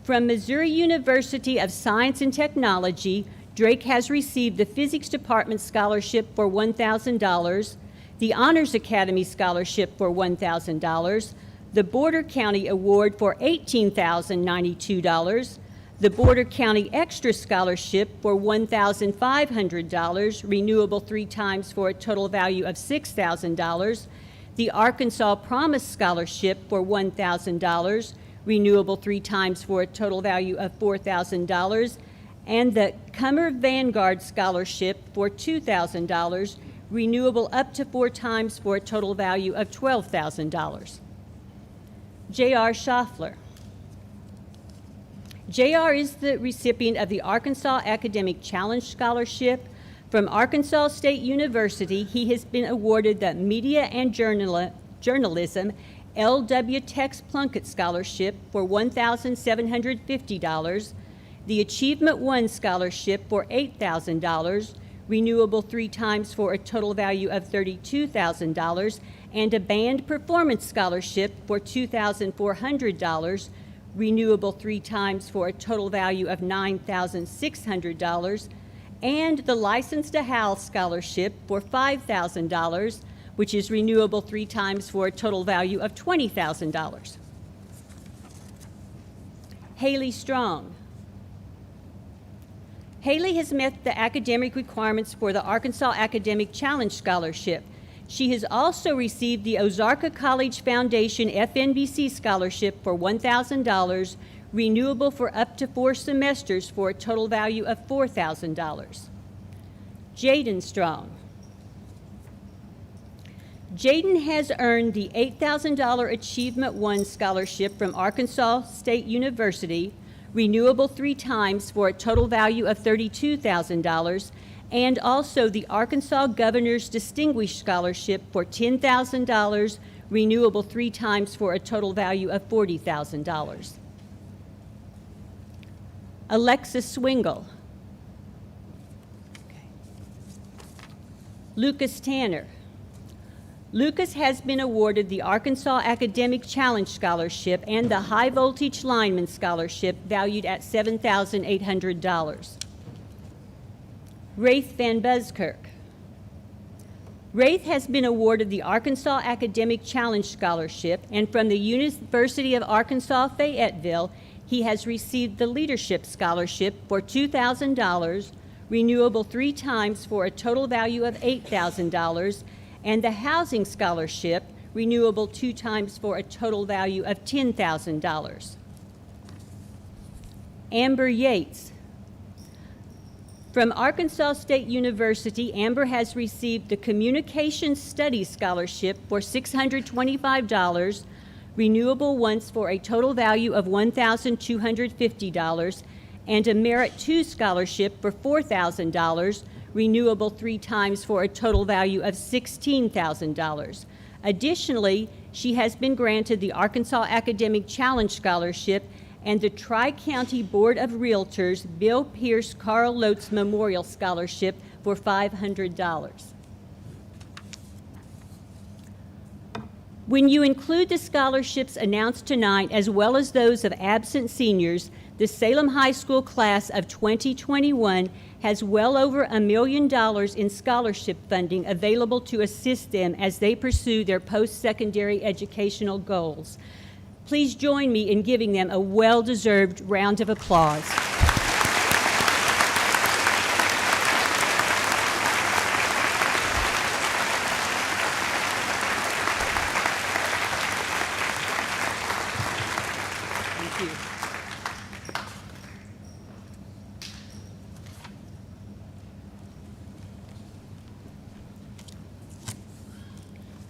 From Missouri University of Science and Technology, Drake has received the Physics Department Scholarship for $1,000, the Honors Academy Scholarship for $1,000, the Border County Award for $18,092, the Border County Extra Scholarship for $1,500, renewable 3 times for a total value of $6,000, the Arkansas Promise Scholarship for $1,000, renewable 3 times for a total value of $4,000, and the Cummer Vanguard Scholarship for $2,000, renewable up to 4 times for a total value of $12,000. J.R. Schaffler. J.R. is the recipient of the Arkansas Academic Challenge Scholarship. From Arkansas State University, he has been awarded the Media and Journalism L.W. Tex Plunkett Scholarship for $1,750, the Achievement One Scholarship for $8,000, renewable 3 times for a total value of $32,000, and a Band Performance Scholarship for $2,400, renewable 3 times for a total value of $9,600, and the License to Howl Scholarship for $5,000, which is renewable 3 times for a total value of $20,000. Haley Strong. Haley has met the academic requirements for the Arkansas Academic Challenge Scholarship. She has also received the Ozarka College Foundation FNBC Scholarship for $1,000, renewable for up to 4 semesters for a total value of $4,000. Jaden Strong. Jaden has earned the $8,000 Achievement One Scholarship from Arkansas State University, renewable 3 times for a total value of $32,000, and also the Arkansas Governor's Distinguished Scholarship for $10,000, renewable 3 times for a total value of $40,000. Alexis Swingle. Lucas Tanner. Lucas has been awarded the Arkansas Academic Challenge Scholarship and the High Voltage Lineman Scholarship valued at $7,800. Wraith Van Buskirk. Wraith has been awarded the Arkansas Academic Challenge Scholarship, and from the University of Arkansas Fayetteville, he has received the Leadership Scholarship for $2,000, renewable 3 times for a total value of $8,000, and the Housing Scholarship, renewable 2 times for a total value of $10,000. Amber Yates. From Arkansas State University, Amber has received the Communications Studies Scholarship for $625, renewable once for a total value of $1,250, and a Merit 2 Scholarship for $4,000, renewable 3 times for a total value of $16,000. Additionally, she has been granted the Arkansas Academic Challenge Scholarship and the Tri-County Board of Realtors Bill Pierce Carl Lotz Memorial Scholarship for $500. When you include the scholarships announced tonight, as well as those of absent seniors, the Salem High School class of 2021 has well over $1 million in scholarship funding available to assist them as they pursue their post-secondary educational goals. Please join me in giving them a well-deserved round of applause. Thank you.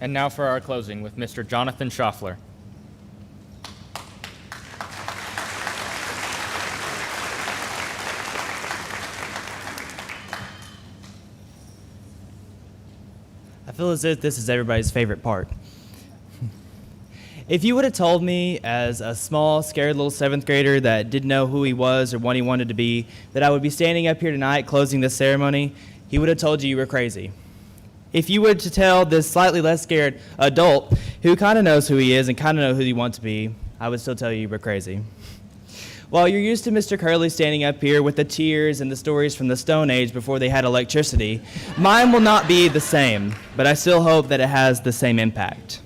And now for our closing with Mr. Jonathan Schaffler. I feel as if this is everybody's favorite part. If you would have told me as a small, scared little 7th grader that didn't know who he was or what he wanted to be, that I would be standing up here tonight closing this ceremony, he would have told you were crazy. If you were to tell this slightly less scared adult who kind of knows who he is and kind of know who he wants to be, I would still tell you were crazy. While you're used to Mr. Curley standing up here with the tears and the stories from the Stone Age before they had electricity, mine will not be the same, but I still hope that it has the same impact.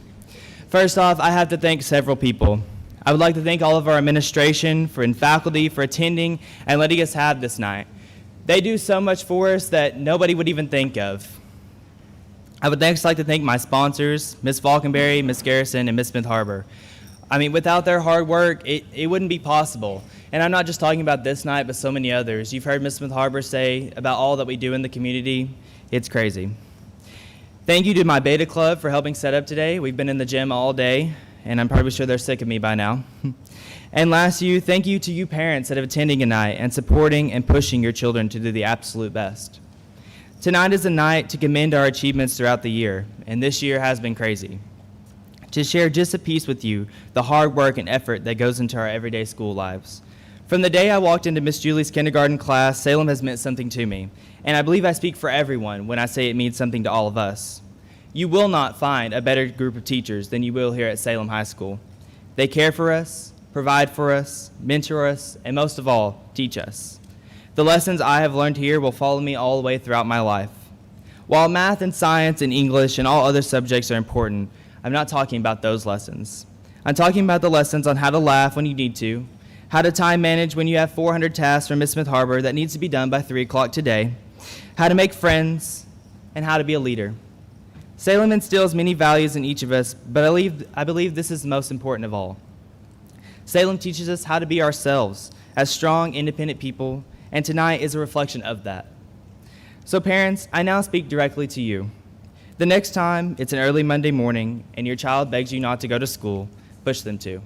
First off, I have to thank several people. I would like to thank all of our administration and faculty for attending and letting us have this night. They do so much for us that nobody would even think of. I would next like to thank my sponsors, Ms. Falkenberry, Ms. Garrison, and Ms. Smith-Harbor. I mean, without their hard work, it wouldn't be possible. And I'm not just talking about this night, but so many others. You've heard Ms. Smith-Harbor say about all that we do in the community. It's crazy. Thank you to my Beta Club for helping set up today. We've been in the gym all day, and I'm probably sure they're sick of me by now. And last, thank you to you parents that have attended tonight and supporting and pushing your children to do the absolute best. Tonight is a night to commend our achievements throughout the year, and this year has been crazy. To share just a piece with you, the hard work and effort that goes into our everyday school lives. From the day I walked into Miss Julie's kindergarten class, Salem has meant something to me, and I believe I speak for everyone when I say it means something to all of us. You will not find a better group of teachers than you will here at Salem High School. They care for us, provide for us, mentor us, and most of all, teach us. The lessons I have learned here will follow me all the way throughout my life. While math and science and English and all other subjects are important, I'm not talking about those lessons. I'm talking about the lessons on how to laugh when you need to, how to time manage when you have 400 tasks from Ms. Smith-Harbor that needs to be done by 3 o'clock today, how to make friends, and how to be a leader. Salem instills many values in each of us, but I believe this is the most important of all. Salem teaches us how to be ourselves as strong, independent people, and tonight is a reflection of that. So parents, I now speak directly to you. The next time it's an early Monday morning and your child begs you not to go to school, push them to.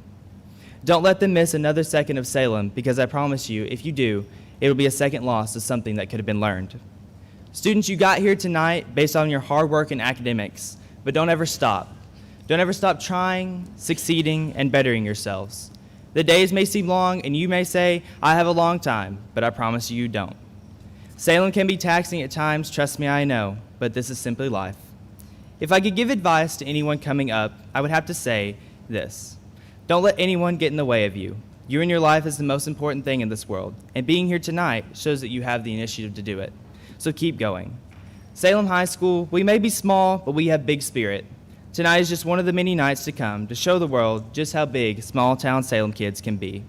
Don't let them miss another second of Salem, because I promise you, if you do, it will be a second loss of something that could have been learned. Students, you got here tonight based on your hard work and academics, but don't ever stop. Don't ever stop trying, succeeding, and bettering yourselves. The days may seem long, and you may say, I have a long time, but I promise you, you don't. Salem can be taxing at times, trust me, I know, but this is simply life. If I could give advice to anyone coming up, I would have to say this. Don't let anyone get in the way of you. You and your life is the most important thing in this world, and being here tonight shows that you have the initiative to do it. So keep going. Salem High School, we may be small, but we have big spirit. Tonight is just one of the many nights to come to show the world just how big small-town Salem kids can be.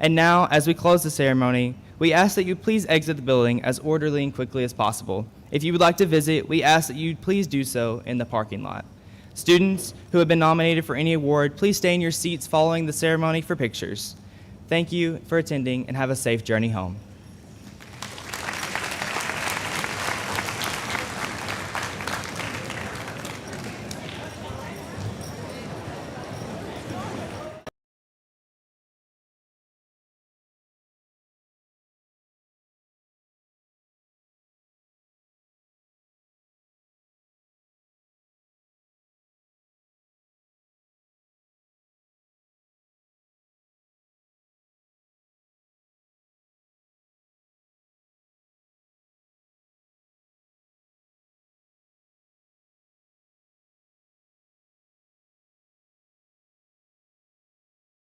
And now, as we close the ceremony, we ask that you please exit the building as orderly and quickly as possible. If you would like to visit, we ask that you please do so in the parking lot. Students who have been nominated for any award, please stay in your seats following the ceremony for pictures. Thank you for attending and have a safe journey home.